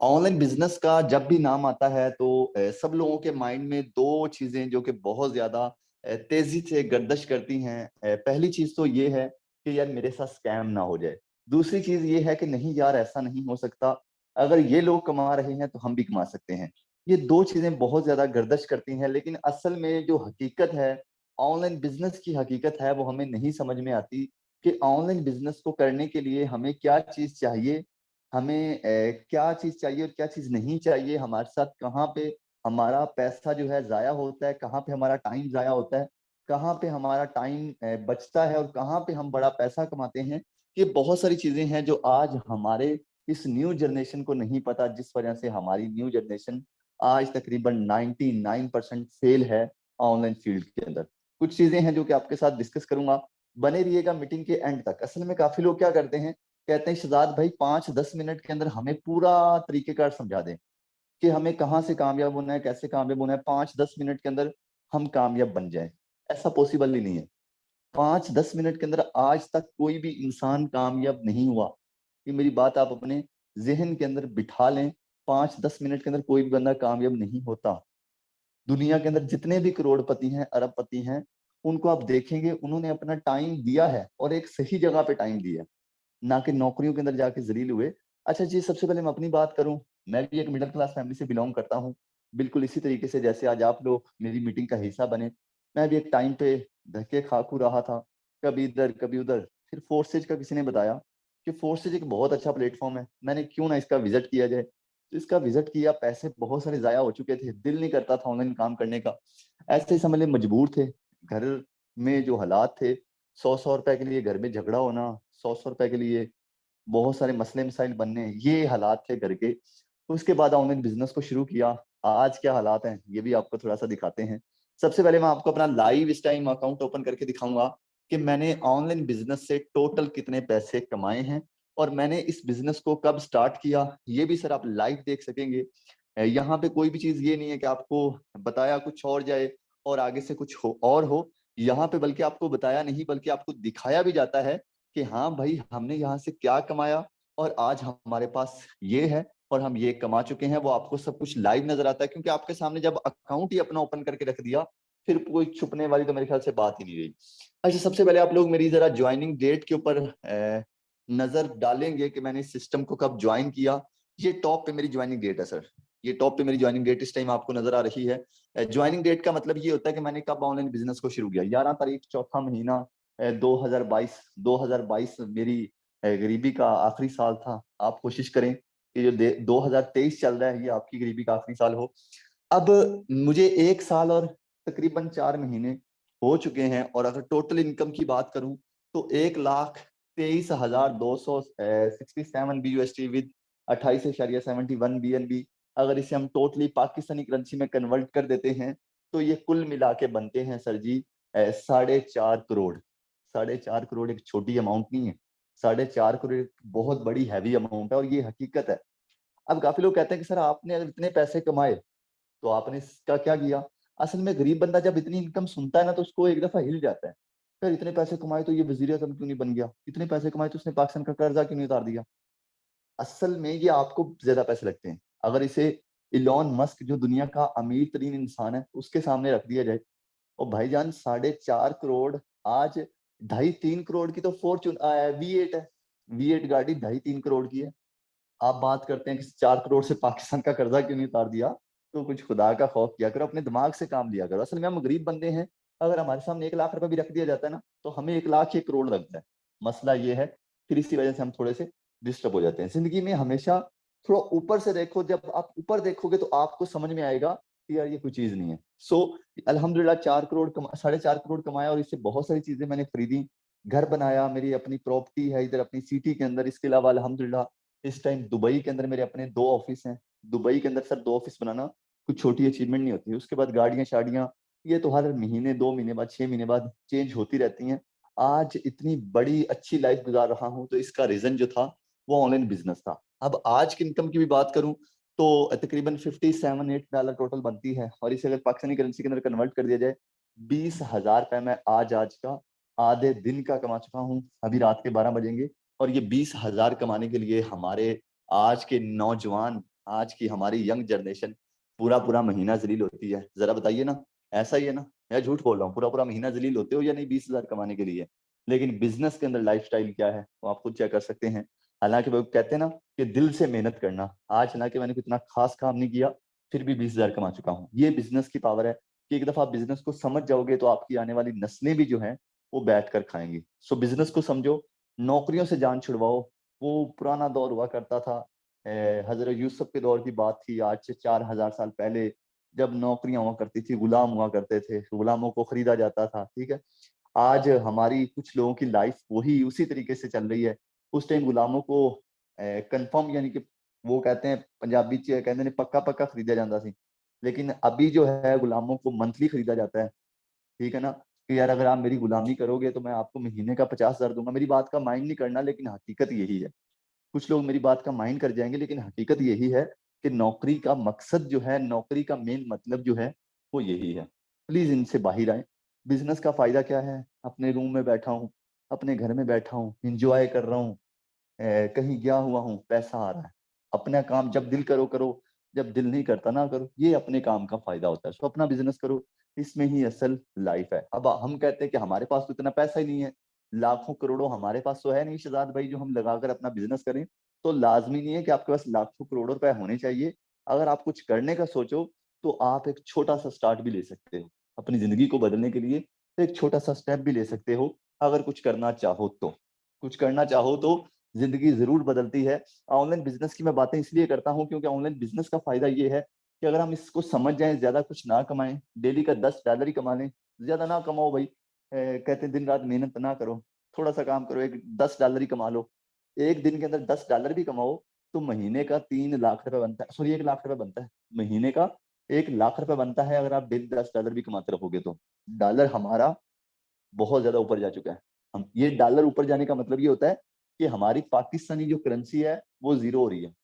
Online business का जब भी नाम आता है तो सब लोगों के माइंड में दो चीजें जो कि बहुत ज्यादा तेजी से गर्दिश करती हैं। पहली चीज तो ये है कि यार मेरे साथ स्कैम ना हो जाए। दूसरी चीज ये है कि नहीं यार ऐसा नहीं हो सकता, अगर ये लोग कमा रहे हैं तो हम भी कमा सकते हैं। ये दो चीजें बहुत ज्यादा गर्दिश करती हैं, लेकिन असल में जो हकीकत है, ऑनलाइन बिजनेस की हकीकत है, वो हमें नहीं समझ में आती कि ऑनलाइन बिजनेस को करने के लिए हमें क्या चीज चाहिए, हमें क्या चीज चाहिए और क्या चीज नहीं चाहिए, हमारे साथ कहाँ पे हमारा पैसा जो है जाया होता है, कहाँ पे हमारा टाइम जाया होता है, कहाँ पे हमारा टाइम बचता है और कहाँ पे हम बड़ा पैसा कमाते हैं। ये बहुत सारी चीजें हैं जो आज हमारे इस न्यू जनरेशन को नहीं पता, जिस वजह से हमारी न्यू जनरेशन आज तकरीबन 99% फेल है ऑनलाइन फील्ड के अंदर। कुछ चीजें हैं जो कि आपके साथ डिस्कस करूंगा, बने रहिएगा मीटिंग के एंड तक। असल में काफी लोग क्या करते हैं, कहते हैं शहजाद भाई 5-10 मिनट के अंदर हमें पूरा तरीकेकार समझा दें कि हमें कहाँ से कामयाब होना है, कैसे कामयाब होना है, 5-10 मिनट के अंदर हम कामयाब बन जाएं। ऐसा पॉसिबल ही नहीं है। 5-10 मिनट के अंदर आज तक कोई भी इंसान कामयाब नहीं हुआ। ये मेरी बात आप अपने जहन के अंदर बिठा लें। 5-10 मिनट के अंदर कोई भी बंदा कामयाब नहीं होता। दुनिया के अंदर जितने भी करोड़पति हैं, अरबपति हैं, उनको आप देखेंगे उन्होंने अपना टाइम दिया है और एक सही जगह पे टाइम दिया है, ना कि नौकरियों के अंदर जाके जलील हुए। अच्छा जी, सबसे पहले मैं अपनी बात करूं, मैं भी एक मिडिल क्लास फैमिली से बिलोंग करता हूं। बिल्कुल इसी तरीके से जैसे आज आप लोग मेरी मीटिंग का हिस्सा बने, मैं भी एक टाइम पे धक्के खाकू रहा था, कभी इधर कभी उधर। फिर फोर्सेज का किसी ने बताया कि फोर्सेज एक बहुत अच्छा प्लेटफॉर्म है, मैंने क्यों ना इसका विजिट किया जाए। तो इसका विजिट किया, पैसे बहुत सारे जाया हो चुके थे, दिल नहीं करता था ऑनलाइन काम करने का। ऐसे ही समझ लें मजबूर थे, घर में जो हालात थे, 100-100 रुपए के लिए घर में झगड़ा होना, 100-100 रुपए के लिए बहुत सारे मसले मसाइल बनने, ये हालात थे घर के। तो उसके बाद ऑनलाइन बिजनेस को शुरू किया। आज क्या हालात हैं ये भी आपको थोड़ा सा दिखाते हैं। सबसे पहले मैं आपको अपना लाइव इस टाइम अकाउंट ओपन करके दिखाऊंगा कि मैंने ऑनलाइन बिजनेस से टोटल कितने पैसे कमाए हैं और मैंने इस बिजनेस को कब स्टार्ट किया, ये भी सर आप लाइव देख सकेंगे। यहाँ पे कोई भी चीज ये नहीं है कि आपको बताया कुछ और जाए और आगे से कुछ हो और हो। यहाँ पे बल्कि आपको बताया नहीं, बल्कि आपको दिखाया भी जाता है कि हाँ भाई हमने यहाँ से क्या कमाया और आज हमारे पास ये है और हम ये कमा चुके हैं। वो आपको सब कुछ लाइव नजर आता है, क्योंकि आपके सामने जब अकाउंट ही अपना ओपन करके रख दिया, फिर कोई छुपने वाली तो मेरे ख्याल से बात ही नहीं रही। अच्छा, सबसे पहले आप लोग मेरी जरा ज्वाइनिंग डेट के ऊपर नजर डालेंगे कि मैंने इस सिस्टम को कब ज्वाइन किया। ये टॉप पे मेरी ज्वाइनिंग डेट है सर, ये टॉप पे मेरी ज्वाइनिंग डेट इस टाइम आपको नजर आ रही है। ज्वाइनिंग डेट का मतलब ये होता है कि मैंने कब ऑनलाइन बिजनेस को शुरू किया। 11 तारीख चौथा महीना 2022। 2022 मेरी गरीबी का आखिरी साल था। आप कोशिश करें कि जो 2023 चल रहा है ये आपकी गरीबी का आखिरी साल हो। अब मुझे 1 साल और तकरीबन 4 महीने हो चुके हैं, और अगर टोटल इनकम की बात करूं तो 1,23,267 BUSD विद 28.71 BNB। अगर इसे हम टोटली पाकिस्तानी करेंसी में कन्वर्ट कर देते हैं तो ये कुल मिला के बनते हैं सर जी 4.5 करोड़। 4.5 करोड़ एक छोटी अमाउंट नहीं है। 4.5 करोड़ एक बहुत बड़ी हैवी अमाउंट है और ये हकीकत है। अब काफी लोग कहते हैं कि सर आपने अगर इतने पैसे कमाए तो आपने इसका क्या किया। असल में गरीब बंदा जब इतनी इनकम सुनता है ना तो उसको एक दफा हिल जाता है। सर इतने पैसे कमाए तो ये वजीर आजम क्यों नहीं बन गया, इतने पैसे कमाए तो उसने पाकिस्तान का कर्जा क्यों नहीं उतार दिया। असल में ये आपको ज्यादा पैसे लगते हैं। अगर इसे इलॉन मस्क जो दुनिया का अमीर तरीन इंसान है उसके सामने रख दिया जाए, और भाईजान 4.5 करोड़ आज 2.5-3 करोड़ की तो फॉर्चून V8 है। V8 गाड़ी 2.5-3 करोड़ की है। आप बात करते हैं कि 4 करोड़ से पाकिस्तान का कर्जा क्यों नहीं उतार दिया। तो कुछ खुदा का खौफ किया करो, अपने दिमाग से काम लिया करो। असल में हम गरीब बंदे हैं, अगर हमारे सामने 1 लाख रुपए भी रख दिया जाता है ना तो हमें 1 लाख 1 करोड़ लगता है। मसला ये है, फिर इसी वजह से हम थोड़े से डिस्टर्ब हो जाते हैं। जिंदगी में हमेशा थोड़ा ऊपर से देखो, जब आप ऊपर देखोगे तो आपको समझ में आएगा कि यार ये कोई चीज नहीं है। सो अल्हम्दुलिल्लाह 4 करोड़ 4.5 करोड़ कमाया और इससे बहुत सारी चीजें मैंने खरीदी। घर बनाया, मेरी अपनी प्रॉपर्टी है इधर अपनी सिटी के अंदर। इसके अलावा अल्हम्दुलिल्लाह इस टाइम दुबई के अंदर मेरे अपने 2 ऑफिस हैं। दुबई के अंदर सर 2 ऑफिस बनाना कुछ छोटी अचीवमेंट नहीं होती। उसके बाद गाड़ियां शाड़ियां, ये तो हर महीने 2 महीने बाद 6 महीने बाद चेंज होती रहती हैं। आज इतनी बड़ी अच्छी लाइफ गुजार रहा हूँ तो इसका रीजन जो था वो ऑनलाइन बिजनेस था। अब आज की इनकम की भी बात करूं तो तकरीबन 57-8 डॉलर टोटल बनती है, और इसे अगर पाकिस्तानी करेंसी के अंदर कन्वर्ट कर दिया जाए 20,000 रुपए मैं आज का आधे दिन का कमा चुका हूँ। अभी रात के 12 बजेंगे और ये 20,000 कमाने के लिए हमारे आज के नौजवान आज की हमारी यंग जनरेशन पूरा पूरा महीना जलील होती है। जरा बताइए ना, ऐसा ही है ना या झूठ बोल रहा हूँ? पूरा पूरा महीना जलील होते हो या नहीं 20,000 कमाने के लिए? लेकिन बिजनेस के अंदर लाइफस्टाइल क्या है वो आप खुद चेक कर सकते हैं। हालांकि वो कहते हैं ना कि दिल से मेहनत करना, आज हालांकि मैंने इतना खास काम नहीं किया फिर भी 20,000 कमा चुका हूँ। ये बिजनेस की पावर है कि एक दफा आप बिजनेस को समझ जाओगे तो आपकी आने वाली नस्लें भी जो हैं वो बैठ कर खाएंगी। सो बिजनेस को समझो, नौकरियों से जान छुड़वाओ। वो पुराना दौर हुआ करता था, हजरत यूसुफ के दौर की बात थी, आज से 4,000 साल पहले, जब नौकरियां हुआ करती थी, गुलाम हुआ करते थे, गुलामों को खरीदा जाता था। ठीक है, आज हमारी कुछ लोगों की लाइफ वही उसी तरीके से चल रही है। उस टाइम गुलामों को कंफर्म यानी कि वो कहते हैं पंजाबी च कहते हैं पक्का पक्का खरीदा जाता सी, लेकिन अभी जो है गुलामों को मंथली खरीदा जाता है। ठीक है ना, कि यार अगर आप मेरी गुलामी करोगे तो मैं आपको महीने का 50,000 दूंगा। मेरी बात का माइंड नहीं करना, लेकिन हकीकत यही है। कुछ लोग मेरी बात का माइंड कर जाएंगे, लेकिन हकीकत यही है कि नौकरी का मकसद जो है, नौकरी का मेन मतलब जो है वो यही है। प्लीज इनसे बाहर आए। बिजनेस का फायदा क्या है? अपने रूम में बैठा हूँ, अपने घर में बैठा हूँ, इंजॉय कर रहा हूँ, कहीं गया हुआ हूँ, पैसा आ रहा है। अपना काम जब दिल करो करो, जब दिल नहीं करता ना करो। ये अपने काम का फायदा होता है। तो अपना बिजनेस करो, इसमें ही असल लाइफ है। अब हम कहते हैं कि हमारे पास तो इतना पैसा ही नहीं है, लाखों करोड़ों हमारे पास तो है नहीं शहजाद भाई जो हम लगाकर अपना बिजनेस करें। तो लाजमी नहीं है कि आपके पास लाखों करोड़ों रुपए होने चाहिए। अगर आप कुछ करने का सोचो तो आप एक छोटा सा स्टार्ट भी ले सकते हो अपनी जिंदगी को बदलने के लिए। तो एक छोटा सा स्टेप भी ले सकते हो अगर कुछ करना चाहो तो। कुछ करना चाहो तो जिंदगी जरूर बदलती है। ऑनलाइन बिजनेस की मैं बातें इसलिए करता हूँ क्योंकि ऑनलाइन बिजनेस का फायदा ये है कि अगर हम इसको समझ जाएं, ज्यादा कुछ ना कमाएं, डेली का $10 ही कमा लें, ज्यादा ना कमाओ भाई। कहते हैं दिन रात मेहनत ना करो, थोड़ा सा काम करो, एक $10 ही कमा लो। एक दिन के अंदर $10 भी कमाओ तो महीने का 3 लाख रुपए बनता है, सॉरी 1 लाख रुपए बनता है। महीने का 1 लाख रुपए बनता है अगर आप डेली $10 भी कमाते रहोगे तो। डॉलर हमारा बहुत ज्यादा ऊपर जा चुका है। हम ये डॉलर ऊपर जाने का मतलब ये होता है कि हमारी पाकिस्तानी जो करेंसी है वो जीरो हो रही है।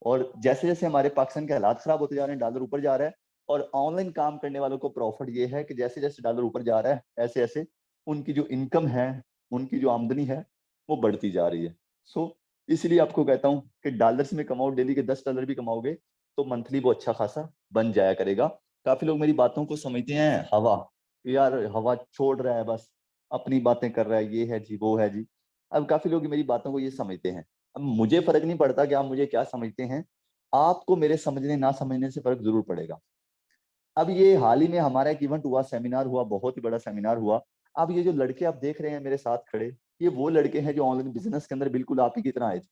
और जैसे जैसे हमारे पाकिस्तान के हालात खराब होते जा रहे हैं, डॉलर ऊपर जा रहा है। और ऑनलाइन काम करने वालों को प्रॉफिट ये है कि जैसे जैसे डॉलर ऊपर जा रहा है ऐसे ऐसे उनकी जो इनकम है, उनकी जो आमदनी है वो बढ़ती जा रही है। सो इसलिए आपको कहता हूँ कि डॉलर्स में कमाओ, डेली के $10 भी कमाओगे तो मंथली वो अच्छा खासा बन जाया करेगा। काफी लोग मेरी बातों को समझते हैं हवा, यार हवा छोड़ रहा है बस, अपनी बातें कर रहा है, ये है जी वो है जी। अब काफी लोग मेरी बातों को ये समझते हैं। अब मुझे फर्क नहीं पड़ता कि आप मुझे क्या समझते हैं, आपको मेरे समझने ना समझने से फर्क जरूर पड़ेगा। अब ये हाल ही में हमारा एक इवेंट हुआ, सेमिनार हुआ, बहुत ही बड़ा सेमिनार हुआ। अब ये जो लड़के आप देख रहे हैं मेरे साथ खड़े, ये वो लड़के हैं जो ऑनलाइन बिजनेस के अंदर बिल्कुल आप ही की तरह आए थे।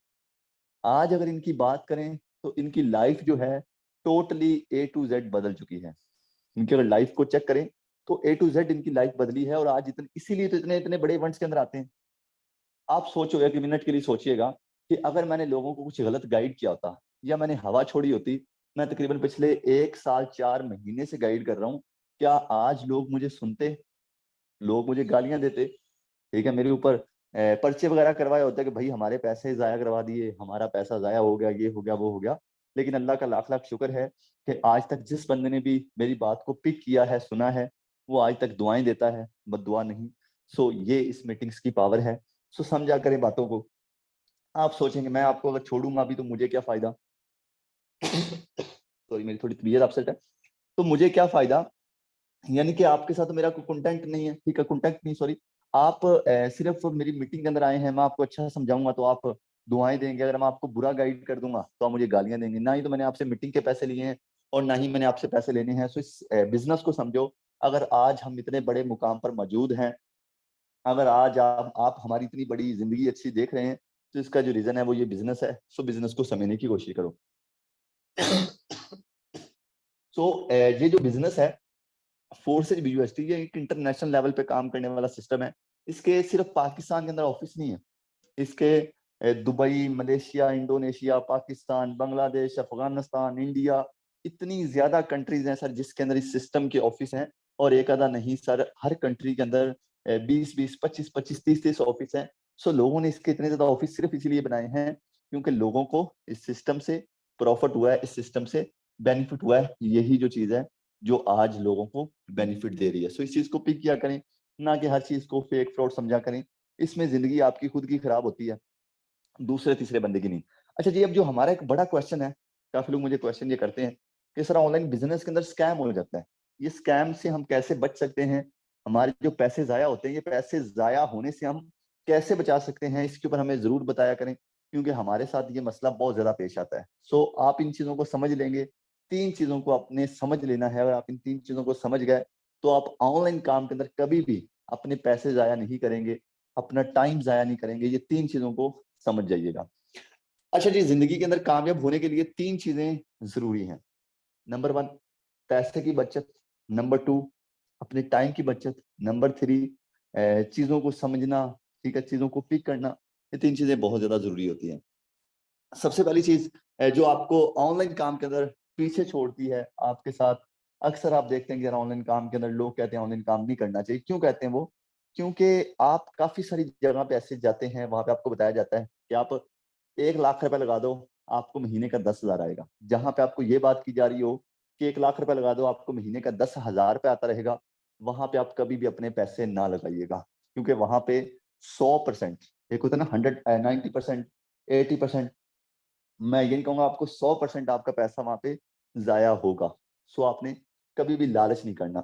आज अगर इनकी बात करें तो इनकी लाइफ जो है टोटली A to Z बदल चुकी है। इनकी अगर लाइफ को चेक करें तो A to Z इनकी लाइफ बदली है। और आज इतने, इसीलिए तो इतने इतने बड़े इवेंट्स के अंदर आते हैं। आप सोचो, एक मिनट के लिए सोचिएगा कि अगर मैंने लोगों को कुछ गलत गाइड किया होता या मैंने हवा छोड़ी होती। मैं तकरीबन पिछले 1 साल 4 महीने से गाइड कर रहा हूँ, क्या आज लोग मुझे सुनते? लोग मुझे गालियां देते। ठीक है, मेरे ऊपर पर्चे वगैरह करवाए होते कि भाई हमारे पैसे जाया करवा दिए, हमारा पैसा जाया हो गया, ये हो गया वो हो गया। लेकिन अल्लाह का लाख लाख शुक्र है कि आज तक जिस बंदे ने भी मेरी बात को पिक किया है, सुना है, वो आज तक दुआएं देता है, बददुआ नहीं। सो ये इस मीटिंग्स की पावर है। सो समझा करें बातों को। आप सोचेंगे मैं आपको अगर छोड़ूंगा भी तो मुझे क्या फायदा? सॉरी, मेरी थोड़ी तबीयत अपसेट है। तो मुझे क्या फायदा, यानी कि आपके साथ तो मेरा कोई कॉन्टेक्ट नहीं है। ठीक है, कॉन्टेक्ट नहीं, सॉरी। आप सिर्फ मेरी मीटिंग के अंदर आए हैं, मैं आपको अच्छा समझाऊंगा तो आप दुआएं देंगे। अगर मैं आपको बुरा गाइड कर दूंगा तो आप मुझे गालियां देंगे। ना ही तो मैंने आपसे मीटिंग के पैसे लिए हैं और ना ही मैंने आपसे पैसे लेने हैं। सो इस बिजनेस को समझो। अगर आज हम इतने बड़े मुकाम पर मौजूद हैं, अगर आज आप हमारी इतनी बड़ी जिंदगी अच्छी देख रहे हैं, तो इसका जो रीजन है वो ये बिजनेस है। सो बिजनेस को समझने की कोशिश करो। सो ये जो बिजनेस है, फोर्सेज यूएसटी, ये एक इंटरनेशनल लेवल पे काम करने वाला सिस्टम है। इसके सिर्फ पाकिस्तान के अंदर ऑफिस नहीं है। इसके Dubai, Malaysia, Indonesia, Pakistan, Bangladesh, Afghanistan, India, इतनी ज्यादा कंट्रीज हैं सर जिसके अंदर इस सिस्टम के ऑफिस हैं। और एक आधा नहीं सर, हर कंट्री के अंदर 20-20, 25-25, 30-30 ऑफिस हैं। सो लोगों ने इसके इतने ज्यादा ऑफिस सिर्फ इसलिए बनाए हैं क्योंकि लोगों को इस सिस्टम से प्रॉफिट हुआ है, इस सिस्टम से बेनिफिट हुआ है। यही जो चीज है जो आज लोगों को बेनिफिट दे रही है। सो इस चीज को पिक किया करें, ना कि हर चीज को फेक फ्रॉड समझा करें। इसमें जिंदगी आपकी खुद की खराब होती है, दूसरे तीसरे बंदे की नहीं। अच्छा जी, अब जो हमारा एक बड़ा क्वेश्चन है, काफ़ी लोग मुझे क्वेश्चन ये करते हैं कि सर ऑनलाइन बिज़नेस के अंदर स्कैम हो जाता है। ये स्कैम से हम कैसे बच सकते हैं? हमारे जो पैसे ज़ाया होते हैं, ये पैसे ज़ाया होने से हम कैसे बचा सकते हैं? इसके ऊपर हमें ज़रूर बताया करें, क्योंकि हमारे साथ ये मसला बहुत ज़्यादा पेश आता है। सो आप इन चीज़ों को समझ लेंगे, 3 चीज़ों को आपने समझ लेना है। अगर आप इन 3 चीज़ों को समझ गए, तो आप ऑनलाइन काम के अंदर कभी भी अपने पैसे ज़ाया नहीं करेंगे, अपना टाइम ज़ाया नहीं करेंगे। ये 3 चीज़ों को समझ जाइएगा। अच्छा जी, ज़िंदगी के अंदर कामयाब होने के लिए 3 चीज़ें ज़रूरी हैं। नंबर 1, पैसे की बचत। नंबर 2, अपने टाइम की बचत। नंबर 3, चीज़ों को समझना, ठीक है, चीज़ों को पिक करना। ये 3 चीज़ें बहुत ज़्यादा ज़रूरी होती हैं। सबसे पहली चीज़ जो आपको ऑनलाइन काम के अंदर पीछे छोड़ती है, आपके साथ अक्सर आप देखते हैं कि यार ऑनलाइन काम के अंदर लोग कहते हैं ऑनलाइन काम नहीं करना चाहिए। क्यों कहते हैं वो? क्योंकि आप काफ़ी सारी जगह पे ऐसे जाते हैं, वहाँ पे आपको बताया जाता है कि आप 1 लाख रुपए लगा दो, आपको महीने का 10,000 आएगा। जहाँ पे आपको ये बात की जा रही हो कि 1 लाख रुपए लगा दो, आपको महीने का 10,000 रुपए आता रहेगा, वहाँ पे आप कभी भी अपने पैसे ना लगाइएगा। क्योंकि वहाँ पे 100%, एक होता है ना 90%, 80%, मैं ये नहीं कहूँगा, आपको 100% आपका पैसा वहाँ पे ज़ाया होगा। सो आपने कभी भी लालच नहीं करना।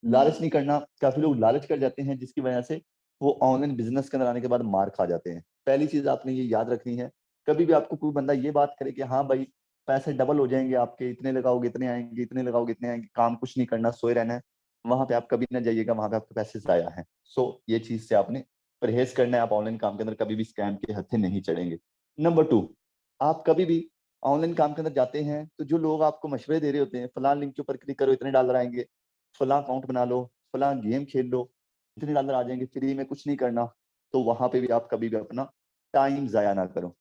लालच नहीं करना, काफ़ी लोग लालच कर जाते हैं जिसकी वजह से वो ऑनलाइन बिज़नेस के अंदर आने के बाद मार खा जाते हैं। पहली चीज़ आपने ये याद रखनी है, कभी भी आपको कोई बंदा ये बात करे कि हाँ भाई, पैसे डबल हो जाएँगे आपके, इतने लगाओगे इतने आएँगे, इतने लगाओगे इतने आएँगे, काम कुछ नहीं करना, सोए रहना है, वहाँ पे आप कभी ना जाइएगा, वहाँ पे आपके पैसे ज़ाया हैं। सो ये चीज़ से आपने परहेज़ करना है, आप ऑनलाइन काम के अंदर कभी भी स्कैम के हत्थे नहीं चढ़ेंगे। नंबर 2, आप कभी भी ऑनलाइन काम के अंदर जाते हैं, तो जो लोग आपको मशवरे दे रहे होते हैं, फलाँ लिंक के ऊपर क्लिक करो, इतने डॉलर आएँगे, फलाँ अकाउंट बना लो, फलाँ गेम खेल लो, इतने डॉलर आ जाएँगे, फ्री में कुछ नहीं करना। तो वहाँ पे भी आप कभी भी अपना टाइम ज़ाया ना करो।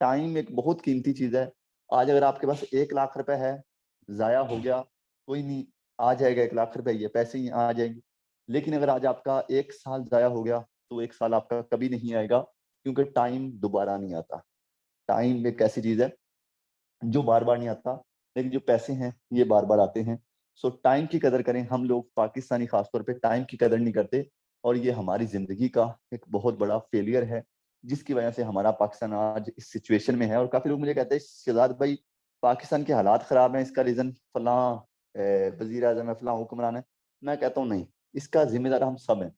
टाइम एक बहुत कीमती चीज़ है। आज अगर आपके पास 1 लाख रुपए है, ज़ाया हो गया, कोई नहीं, आ जाएगा 1 लाख रुपए, ये पैसे ही आ जाएँगे। लेकिन अगर आज आपका 1 साल ज़ाया हो गया, तो 1 साल आपका कभी नहीं आएगा, क्योंकि टाइम दोबारा नहीं आता। टाइम एक ऐसी चीज़ है जो बार-बार नहीं आता, लेकिन जो पैसे हैं, ये बार-बार आते हैं। सो टाइम की कदर करें, हम लोग पाकिस्तानी ख़ास तौर पे टाइम की कदर नहीं करते, और ये हमारी ज़िंदगी का एक बहुत बड़ा फ़ेलियर है, जिसकी वजह से हमारा पाकिस्तान आज इस सिचुएशन में है। और काफ़ी लोग मुझे कहते हैं, "शहज़ाद भाई, पाकिस्तान के हालात ख़राब हैं, इसका रीज़न फलाँ वज़ीर-ए-आज़म है, फलाँ हुक्मरान है।" मैं कहता हूँ नहीं, इसका ज़िम्मेदार हम सब हैं।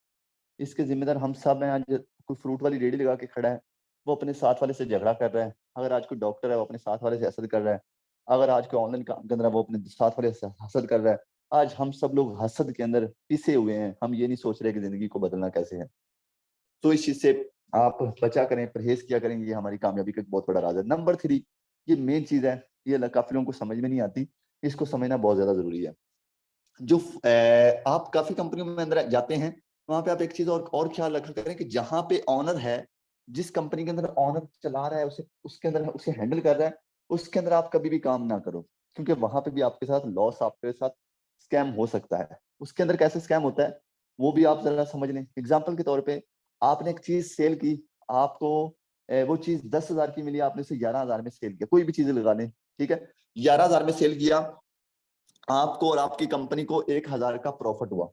इसके ज़िम्मेदार हम सब हैं। आज कोई फ्रूट वाली रेहड़ी लगा के खड़ा है, वो अपने साथ वाले से झगड़ा कर रहा है। अगर आज कोई डॉक्टर है, वो अपने साथ वाले से हसद कर रहा है। अगर आज कोई ऑनलाइन काम कर रहा है, वो अपने साथ वाले से हसद कर रहा है। आज हम सब लोग हसद के अंदर पिसे हुए हैं। हम ये नहीं सोच रहे कि ज़िंदगी को बदलना कैसे है। तो इस चीज़ से आप बचा करें, परहेज़ किया करें, ये हमारी कामयाबी का एक बहुत बड़ा राज़ है। नंबर 3, ये मेन चीज़ है, ये काफ़ी लोगों को समझ में नहीं आती। इसको समझना बहुत ज़्यादा ज़रूरी है। आप काफ़ी कंपनियों में अंदर जाते हैं, वहाँ पे आप एक चीज़ और ख़्याल रखा करें कि जहाँ पे ओनर है, जिस कंपनी के अंदर ओनर चला रहा है, उसे उसके अंदर उसे हैंडल कर रहा है, उसके अंदर आप कभी भी काम ना करो। क्योंकि वहाँ पे भी आपके साथ लॉस, आपके साथ स्कैम हो सकता है। उसके अंदर कैसे स्कैम होता है, वो भी आप ज़रा समझ लें। एग्ज़ाम्पल के तौर पे, आपने एक चीज़ सेल की, आपको वो चीज़ 10,000 की मिली, आपने उसे 11,000 में सेल किया। कोई भी चीज़ें लगा लें, ठीक है? 11,000 में सेल किया, आपको और आपकी कंपनी को 1,000 का प्रॉफ़िट हुआ।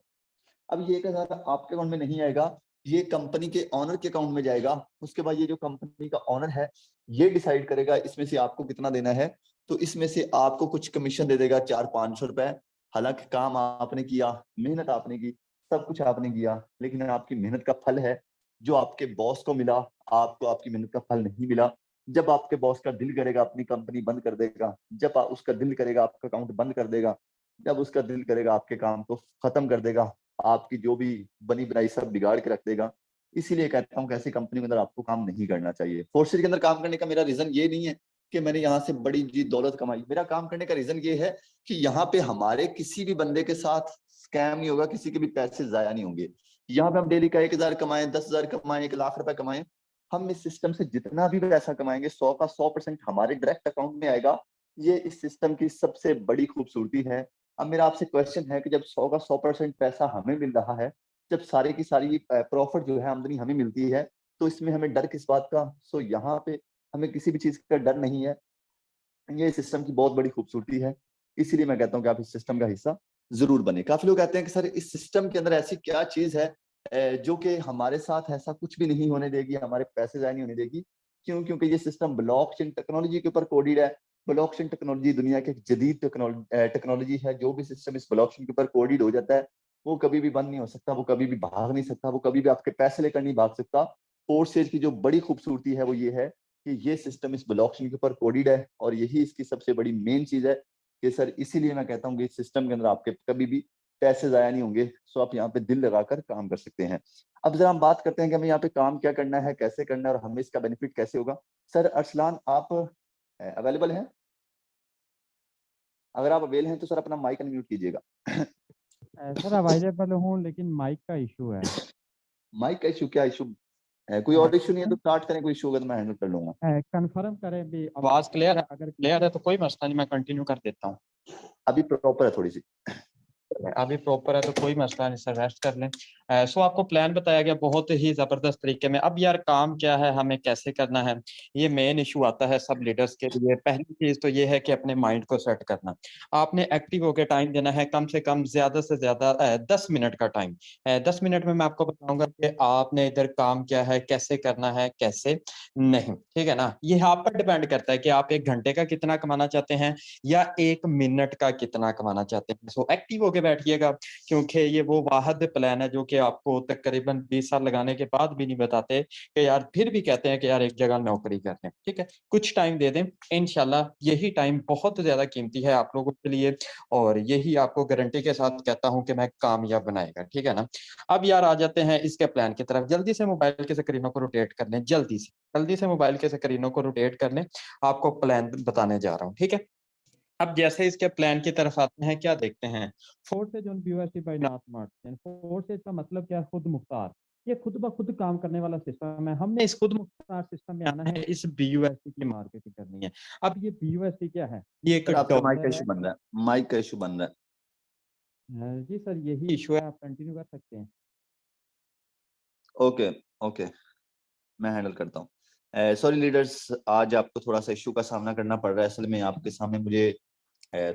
अब ये 1,000 आपके अकाउंट में नहीं आएगा, ये कंपनी के ओनर के अकाउंट में जाएगा। उसके बाद ये जो कंपनी का ओनर है, ये डिसाइड करेगा इसमें से आपको कितना देना है। तो इसमें से आपको कुछ कमीशन दे देगा, 400-500 रुपए। हालाँकि काम आपने किया, मेहनत आपने की, सब कुछ आपने किया, लेकिन आपकी मेहनत का फल है, जो आपके बॉस को मिला, आपको आपकी मेहनत का फल नहीं मिला। जब आपके बॉस का दिल करेगा, अपनी कंपनी बंद कर देगा। जब उसका दिल करेगा, आपका अकाउंट बंद कर देगा। जब उसका दिल करेगा, आपके काम को खत्म कर देगा। आपकी जो भी बनी-बनाई सब बिगाड़ के रख देगा। इसीलिए कहता हूँ कि ऐसी कंपनी के अंदर आपको काम नहीं करना चाहिए। फोर्सेज के अंदर काम करने का मेरा रीज़न ये नहीं है कि मैंने यहाँ से बड़ी जी दौलत कमाई। मेरा काम करने का रीज़न ये है कि यहाँ पे हमारे किसी भी बंदे के साथ स्कैम नहीं होगा, किसी के भी पैसे ज़ाया नहीं होंगे। यहाँ पे हम डेली का 1,000 कमाएँ, 10,000 कमाएँ, 1 लाख रुपए कमाएँ, हम इस सिस्टम से जितना भी पैसा कमाएँगे, 100 का 100% हमारे डायरेक्ट अकाउंट में आएगा। ये इस सिस्टम की सबसे बड़ी खूबसूरती है। अब मेरा आपसे क्वेश्चन है कि जब 100 का 100% पैसा हमें मिल रहा है, जब सारी की सारी प्रॉफ़िट जो है, आमदनी हमें मिलती है, तो इसमें हमें डर किस बात का? सो यहाँ पे हमें किसी भी चीज़ का डर नहीं है। ये सिस्टम की बहुत बड़ी खूबसूरती है। इसीलिए मैं कहता हूँ कि आप इस सिस्टम का हिस्सा ज़रूर बनें। काफ़ी लोग कहते हैं कि सर, इस सिस्टम के अंदर ऐसी क्या चीज़ है जो कि हमारे साथ ऐसा कुछ भी नहीं होने देगी, हमारे पैसे ज़ाया नहीं होने देगी। क्यों? क्योंकि ये सिस्टम ब्लॉकचेन टेक्नोलॉजी के ऊपर कोडेड है। ब्लॉकचेन टेक्नोलॉजी दुनिया की एक जदीद टेक्नोलॉजी है। जो भी सिस्टम इस ब्लॉकचेन के ऊपर कोडेड हो जाता है, वो कभी भी बंद नहीं हो सकता, वो कभी भी भाग नहीं सकता, वो कभी भी आपके पैसे लेकर नहीं भाग सकता। फोर्सेज की जो बड़ी खूबसूरती है वो ये है कि ये सिस्टम इस ब्लॉकचेन के ऊपर कोडेड है, और यही इसकी सबसे बड़ी मेन चीज है कि सर इसीलिए मैं कहता हूँ कि इस सिस्टम के अंदर आपके कभी भी पैसे जाया नहीं होंगे। सो आप यहाँ पे दिल लगाकर काम कर सकते हैं। अब जरा हम बात करते हैं कि हमें यहाँ पे काम क्या करना है, कैसे करना है और हमें इसका बेनिफिट कैसे होगा। सर अरसलान, आप अवेलेबल हैं? अगर आप अवेल हैं तो सर अपना माइक अनम्यूट कीजिएगा। सर अवेलेबल हूँ, लेकिन माइक का इशू है। माइक का इशू? क्या इशू है? कोई और इशू नहीं है तो स्टार्ट करें, कोई इशू होगा तो मैं हैंडल कर लूंगा। कंफर्म करें भी, आवाज़ क्लियर है? अगर क्लियर है तो कोई मसला नहीं, मैं कंटिन्यू कर देता हूँ। अभी प्रॉपर है थोड़ी सी। अभी प्रॉपर है तो कोई मसला नहीं सर, रेस्ट कर लें। सो आपको प्लान बताया गया बहुत ही ज़बरदस्त तरीके में। अब यार काम क्या है, हमें कैसे करना है, ये मेन इशू आता है सब लीडर्स के लिए। पहली चीज़ तो ये है कि अपने माइंड को सेट करना। आपने एक्टिव होकर टाइम देना है, कम से कम ज़्यादा से ज़्यादा 10 मिनट का टाइम। 10 मिनट में मैं आपको बताऊंगा कि आपने इधर काम क्या है, कैसे करना है, कैसे नहीं, ठीक है ना। ये आप पर डिपेंड करता है कि आप 1 घंटे का कितना कमाना चाहते हैं या 1 मिनट का कितना कमाना चाहते हैं। सो एक्टिव होके बैठिएगा, क्योंकि ये वो वाहिद प्लान है जो कि आपको तकरीबन 20 साल लगाने के बाद भी नहीं बताते कि यार, फिर भी कहते हैं कि यार एक जगह नौकरी कर लें। ठीक है, कुछ टाइम दे दें, इंशाल्लाह यही टाइम बहुत ज्यादा कीमती है आप लोगों के लिए, और यही आपको गारंटी के साथ कहता हूं कि मैं कामयाब बनाएगा। ठीक है ना। अब यार आ जाते हैं इसके प्लान की तरफ। जल्दी से मोबाइल के स्क्रीनों को रोटेट कर लें, जल्दी से मोबाइल के स्क्रीनों को रोटेट कर लें। आपको प्लान बताने जा रहा हूँ, ठीक है। अब जैसे इसके प्लान की तरफ आते हैं, क्या देखते हैं? Forces on BUST by not March. Forces का मतलब क्या है? खुद मुख्तार। ये खुद ब खुद काम करने वाला सिस्टम है। हमने इस खुद मुख्तार सिस्टम में आना है, इस बीयूएसटी की मार्केटिंग करनी है। अब ये बीयूएसटी क्या है? ये एक सर आपका माइक का डॉलर है। इशू बन रहा है, माइक का इशू बन रहा है। जी सर, यही इशू है, आप कंटिन्यू कर सकते हैं। ओके, ओके, मैं हैंडल करता हूँ। सॉरी लीडर्स, आज आपको थोड़ा सा इशू का सामना करना पड़ रहा है। असल में आपके सामने मुझे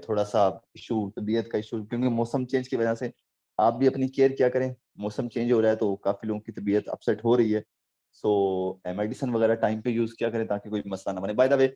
थोड़ा सा इशू, तबीयत का इशू, क्योंकि मौसम चेंज की वजह से आप भी अपनी केयर क्या करें। मौसम चेंज हो रहा है तो काफी लोगों की तबीयत अपसेट हो रही है। सो मेडिसिन वगैरह टाइम पे यूज किया करें ताकि कोई मसला ना बने। बाय द वे,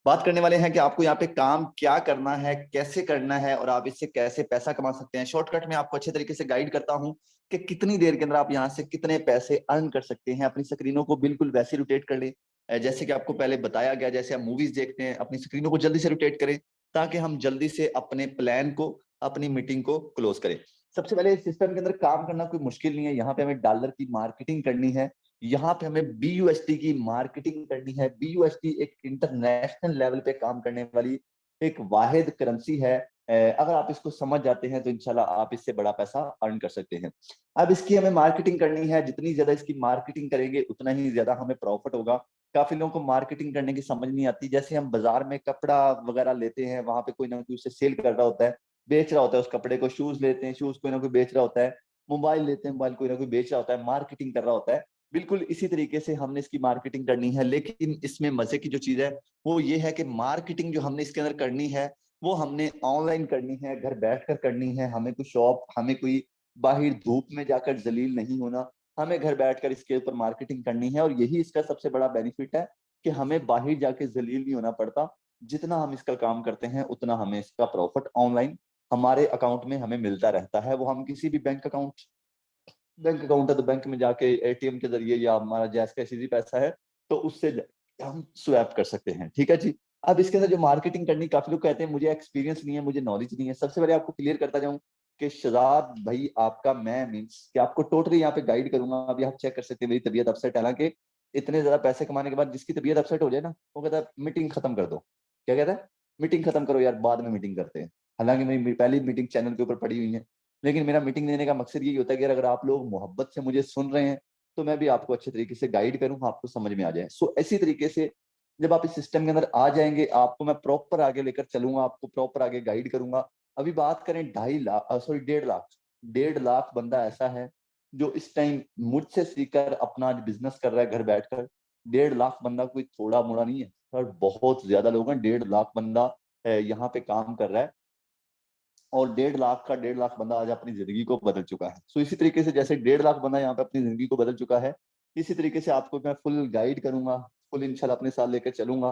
बात करने वाले हैं कि आपको यहाँ पे काम क्या करना है, कैसे करना है और आप इससे कैसे पैसा कमा सकते हैं। शॉर्टकट में आपको अच्छे तरीके से गाइड करता हूँ कि कितनी देर के अंदर आप यहाँ से कितने पैसे अर्न कर सकते हैं। अपनी स्क्रीनों को बिल्कुल वैसे रोटेट कर लें जैसे कि आपको पहले बताया गया। जैसे आप मूवीज देखते हैं, अपनी स्क्रीनों को जल्दी से रोटेट करें ताकि हम जल्दी से अपने प्लान को, अपनी मीटिंग को क्लोज करें। सबसे पहले इस सिस्टम के अंदर काम करना कोई मुश्किल नहीं है। यहाँ पे हमें डॉलर की मार्केटिंग करनी है, यहाँ पे हमें बीयूएसटी की मार्केटिंग करनी है। बीयूएसटी एक इंटरनेशनल लेवल पे काम करने वाली एक वाहिद करेंसी है। अगर आप इसको समझ जाते हैं तो इंशाल्लाह आप इससे बड़ा पैसा अर्न कर सकते हैं। अब इसकी हमें मार्केटिंग करनी है, जितनी ज्यादा इसकी मार्केटिंग करेंगे उतना ही ज्यादा हमें प्रॉफिट होगा। काफी लोगों को मार्केटिंग करने की समझ नहीं आती। जैसे हम बाजार में कपड़ा वगैरह लेते हैं, वहां पे कोई ना कोई उसे सेल कर रहा होता है, बेच रहा होता है उस कपड़े को। शूज लेते हैं, शूज कोई ना कोई बेच रहा होता है। मोबाइल लेते हैं, मोबाइल कोई ना कोई बेच रहा होता है, मार्केटिंग कर रहा होता है। बिल्कुल इसी तरीके से हमने इसकी मार्केटिंग करनी है। लेकिन इसमें मजे की जो चीज है वो ये है कि मार्केटिंग जो हमने इसके अंदर करनी है वो हमने ऑनलाइन करनी है, घर बैठकर करनी है। हमें कोई शॉप, हमें कोई बाहर धूप में जाकर जलील नहीं होना। हमें घर बैठकर इसके ऊपर मार्केटिंग करनी है, और यही इसका सबसे बड़ा बेनिफिट है कि हमें बाहर जाके जलील नहीं होना पड़ता। जितना हम इसका काम करते हैं उतना हमें इसका प्रॉफिट ऑनलाइन हमारे अकाउंट में हमें मिलता रहता है। वो हम किसी भी बैंक अकाउंट है तो बैंक में जाके एटीएम के जरिए, या हमारा जैस का सीधी पैसा है तो उससे हम स्वैप कर सकते हैं। ठीक है जी। अब इसके अंदर जो मार्केटिंग करनी, काफी लोग कहते हैं मुझे एक्सपीरियंस नहीं है, मुझे नॉलेज नहीं है। सबसे पहले आपको क्लियर करता जाऊं कि शहजाद भाई आपका मैं मीन्स कि आपको टोटली यहाँ पे गाइड करूंगा। अभी आप चेक कर सकते हैं मेरी तबीयत अपसेट है। हालांकि इतने ज्यादा पैसे कमाने के बाद जिसकी तबीयत अपसेट हो जाए ना, वो कहता है मीटिंग खत्म कर दो। क्या कहता है? मीटिंग खत्म करो यार, बाद में मीटिंग करते हैं। हालांकि मेरी पहली मीटिंग चैनल के ऊपर पड़ी हुई है, लेकिन मेरा मीटिंग देने का मकसद यही होता है कि अगर आप लोग मोहब्बत से मुझे सुन रहे हैं तो मैं भी आपको अच्छे तरीके से गाइड करूं, आपको समझ में आ जाए। सो इसी तरीके से जब आप इस सिस्टम के अंदर आ जाएंगे, आपको मैं प्रॉपर आगे लेकर चलूंगा, आपको प्रॉपर आगे गाइड करूंगा। अभी बात करें 2.5 लाख, सॉरी 1.5 लाख, 1.5 लाख बंदा ऐसा है जो इस टाइम मुझसे सीखकर अपना बिजनेस कर रहा है घर बैठकर। 1.5 लाख बंदा कोई थोड़ा मोड़ा नहीं है और बहुत ज्यादा लोग हैं। 1.5 लाख बंदा यहाँ पे काम कर रहा है, और 1.5 लाख का 1.5 लाख बंदा आज अपनी जिंदगी को बदल चुका है। सो इसी तरीके से जैसे 1.5 लाख बंदा यहाँ पे अपनी जिंदगी को बदल चुका है, इसी तरीके से आपको मैं फुल गाइड करूंगा, फुल इंशाल्लाह अपने साथ लेकर चलूंगा,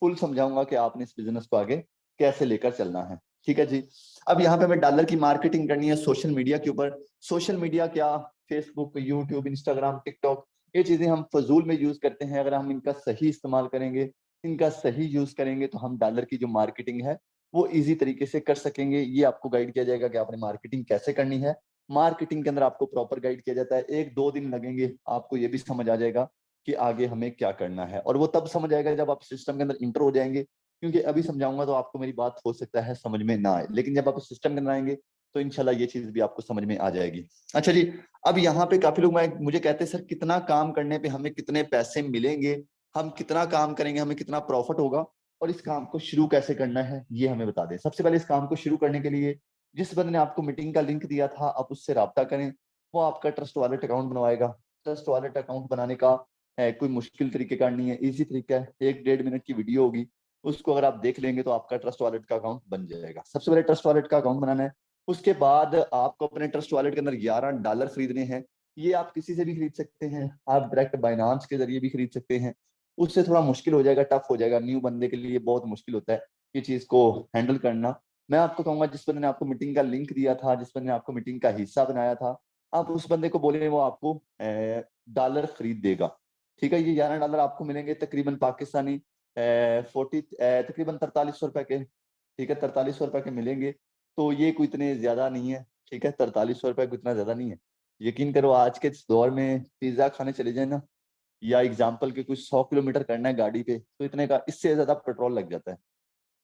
फुल समझाऊंगा कि आपने इस बिजनेस को आगे कैसे लेकर चलना है। ठीक है जी। अब यहाँ पे हमें डॉलर की मार्केटिंग करनी है सोशल मीडिया के ऊपर। सोशल मीडिया क्या, फेसबुक, यूट्यूब, इंस्टाग्राम, टिकटॉक, ये चीजें हम फजूल में यूज करते हैं। अगर हम इनका सही इस्तेमाल करेंगे, इनका सही यूज करेंगे, तो हम डॉलर की जो मार्केटिंग है वो इजी तरीके से कर सकेंगे। ये आपको गाइड किया जाएगा कि आपने मार्केटिंग कैसे करनी है। मार्केटिंग के अंदर आपको प्रॉपर गाइड किया जाता है। 1-2 दिन लगेंगे, आपको ये भी समझ आ जाएगा कि आगे हमें क्या करना है। और वो तब समझ आएगा जब आप सिस्टम के अंदर इंटर हो जाएंगे, क्योंकि अभी समझाऊंगा तो आपको मेरी बात हो सकता है समझ में ना आए, लेकिन जब आप सिस्टम के अंदर आएंगे तो इंशाल्लाह ये चीज भी आपको समझ में आ जाएगी। अच्छा जी। अब यहाँ पे काफी लोग मुझे कहते हैं सर कितना काम करने पे हमें कितने पैसे मिलेंगे, हम कितना काम करेंगे हमें कितना प्रॉफिट होगा, और इस काम को शुरू कैसे करना है ये हमें बता दें। सबसे पहले इस काम को शुरू करने के लिए जिस बंदे ने आपको मीटिंग का लिंक दिया था आप उससे राब्ता करें। वो आपका ट्रस्ट वॉलेट अकाउंट बनवाएगा। ट्रस्ट वॉलेट अकाउंट बनाने का कोई मुश्किल तरीके का नहीं है, इजी तरीका है। 1-1.5 मिनट की वीडियो होगी, उसको अगर आप देख लेंगे तो आपका ट्रस्ट वॉलेट का अकाउंट बन जाएगा। सबसे पहले ट्रस्ट वॉलेट का अकाउंट बनाना है। उसके बाद आपको अपने ट्रस्ट वॉलेट के अंदर $11 खरीदने हैं। ये आप किसी से भी खरीद सकते हैं, आप डायरेक्ट बाइनांस के जरिए भी खरीद सकते हैं। उससे थोड़ा मुश्किल हो जाएगा, टफ हो जाएगा, न्यू बंदे के लिए बहुत मुश्किल होता है ये चीज को हैंडल करना। मैं आपको कहूंगा जिस बंदे ने आपको मीटिंग का लिंक दिया था, जिस बंदे ने आपको मीटिंग का हिस्सा बनाया था, आप उस बंदे को बोले वो आपको डॉलर खरीद देगा। ठीक है। ये $11 आपको मिलेंगे तकरीबन पाकिस्तानी 40 तकरीबन 4300 रुपए के। ठीक है, 4300 रुपए के मिलेंगे। तो ये कोई इतने ज्यादा नहीं है। ठीक है, 4300 रुपए को इतना ज्यादा नहीं है। यकीन करो आज के इस दौर में पिज्जा खाने चले जाए ना, या एग्जाम्पल के कुछ 100 किलोमीटर करना है गाड़ी पे, तो इतने का इससे ज्यादा पेट्रोल लग जाता है।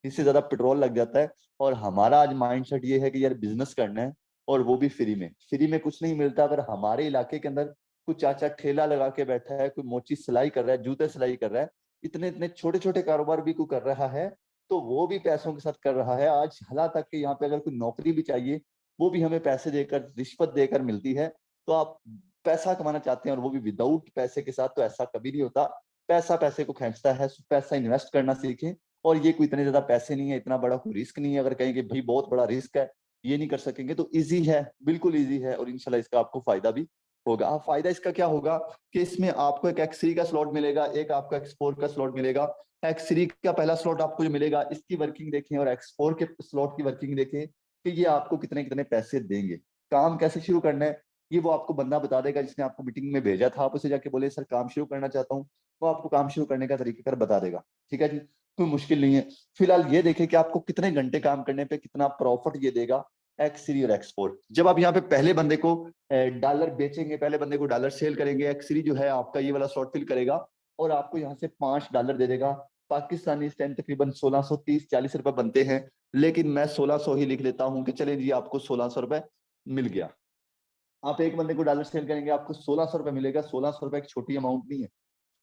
इससे ज्यादा पेट्रोल लग जाता है। और हमारा आज माइंडसेट ये है कि यार बिजनेस करना है, और वो भी फ्री में। फ्री में कुछ नहीं मिलता। अगर हमारे इलाके के अंदर कुछ चाचा ठेला लगा के बैठा है, कोई मोची सिलाई कर रहा है, जूते सिलाई कर रहा है, इतने इतने छोटे छोटे कारोबार भी कोई कर रहा है, तो वो भी पैसों के साथ कर रहा है। आज हालात तक कि यहाँ पे अगर कोई नौकरी भी चाहिए, वो भी हमें पैसे देकर, रिश्वत देकर मिलती है। तो आप पैसा कमाना चाहते हैं और वो भी विदाउट पैसे के साथ, तो ऐसा कभी नहीं होता। पैसा पैसे को खींचता है। पैसा इन्वेस्ट करना सीखें। और ये कोई इतने ज्यादा पैसे नहीं है, इतना बड़ा कोई रिस्क नहीं है। अगर कहेंगे भाई बहुत बड़ा रिस्क है, ये नहीं कर सकेंगे, तो इजी है, बिल्कुल इजी है। और इंशाल्लाह इसका आपको फायदा भी होगा। अब फायदा इसका क्या होगा कि इसमें आपको एक X3 का स्लॉट मिलेगा, एक आपका X4 का स्लॉट मिलेगा। X3 का पहला स्लॉट आपको जो मिलेगा, इसकी वर्किंग देखें, और X4 के स्लॉट की वर्किंग देखें कि ये आपको कितने कितने पैसे देंगे। काम कैसे शुरू करना है ये वो आपको बंदा बता देगा जिसने आपको मीटिंग में भेजा था। आप उसे जाके बोले सर काम शुरू करना चाहता हूँ, वो आपको काम शुरू करने का तरीका बता देगा। ठीक है जी, कोई मुश्किल नहीं है। फिलहाल ये देखें कि आपको कितने घंटे काम करने पे कितना प्रॉफिट ये देगा X3 और X4। जब आप यहाँ पे पहले बंदे को डॉलर बेचेंगे, पहले बंदे को डॉलर सेल करेंगे, X3 जो है आपका ये वाला स्लॉट फिल करेगा और आपको यहाँ से $5 दे देगा। पाकिस्तानी इस टाइम तकरीबन 1630-40 रुपए बनते हैं, लेकिन मैं 1600 ही लिख लेता हूँ कि चले जी आपको 1600 रुपए मिल गया। आप एक बंदे को डॉलर सेल करेंगे, आपको 1600 रुपए मिलेगा। 1600 रुपए एक छोटी अमाउंट नहीं है।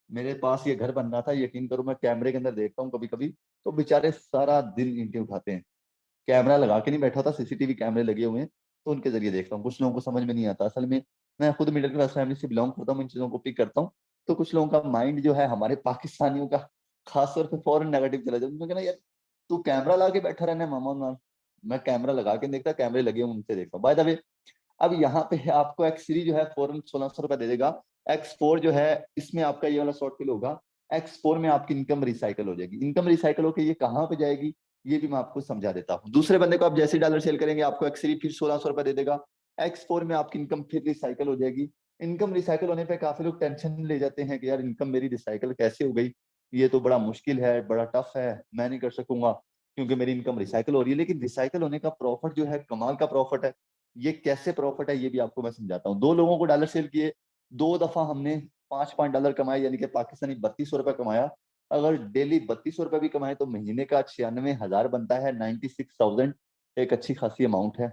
मेरे पास ये घर बन रहा था, यकीन करो मैं कैमरे के अंदर देखता हूँ कभी कभी, तो बेचारे सारा दिन ईंटें उठाते हैं। कैमरा लगा के नहीं बैठा होता, सीसीटीवी कैमरे लगे हुए हैं, तो उनके जरिए देखता हूँ। कुछ लोगों को समझ में नहीं आता असल में। मैं खुद मिडिल क्लास फैमिली से बिलोंग करता हूँ, इन चीजों को पिक करता हूँ। तो कुछ लोगों का माइंड जो है हमारे पाकिस्तानियों का खासतौर पर फॉरन नेगेटिव चला जाता है। उन्होंने कहना यार तू कैमरा लगा के बैठा रहना है मामा ना। मैं कैमरा लगा के नहीं देखता, कैमरे लगे हुए उनसे देखता हूँ। बाय द वे, अब यहाँ पे आपको X3 जो है फौरन 1600 रुपए दे देगा। X4 जो है इसमें आपका ये वाला शॉर्ट फिल होगा। X4 में आपकी इनकम रिसाइकल हो जाएगी। इनकम रिसाइकल होकर ये कहाँ पे जाएगी ये भी मैं आपको समझा देता हूँ। दूसरे बंदे को आप जैसे डॉलर सेल करेंगे, आपको X3 फिर 1600 रुपए दे देगा। X4 में आपकी इनकम फिर रिसाइकल हो जाएगी। इनकम रिसाइकल होने पे काफी लोग टेंशन ले जाते हैं कि यार इनकम मेरी रिसाइकल कैसे हो गई, ये तो बड़ा मुश्किल है, बड़ा टफ है, मैं नहीं कर सकूंगा क्योंकि मेरी इनकम रिसाइकल हो रही है। लेकिन रिसाइकल होने का प्रॉफिट जो है कमाल का प्रॉफिट है। ये कैसे प्रॉफिट है ये भी आपको मैं समझाता हूँ। 2 लोगों को डॉलर सेल किए, 2 दफा हमने 5-5 डॉलर कमाए, यानी कि पाकिस्तानी 3200 रुपए कमाया। अगर डेली 3200 रुपए भी कमाए तो महीने का 96,000 बनता है। 96,000 एक अच्छी खासी अमाउंट है।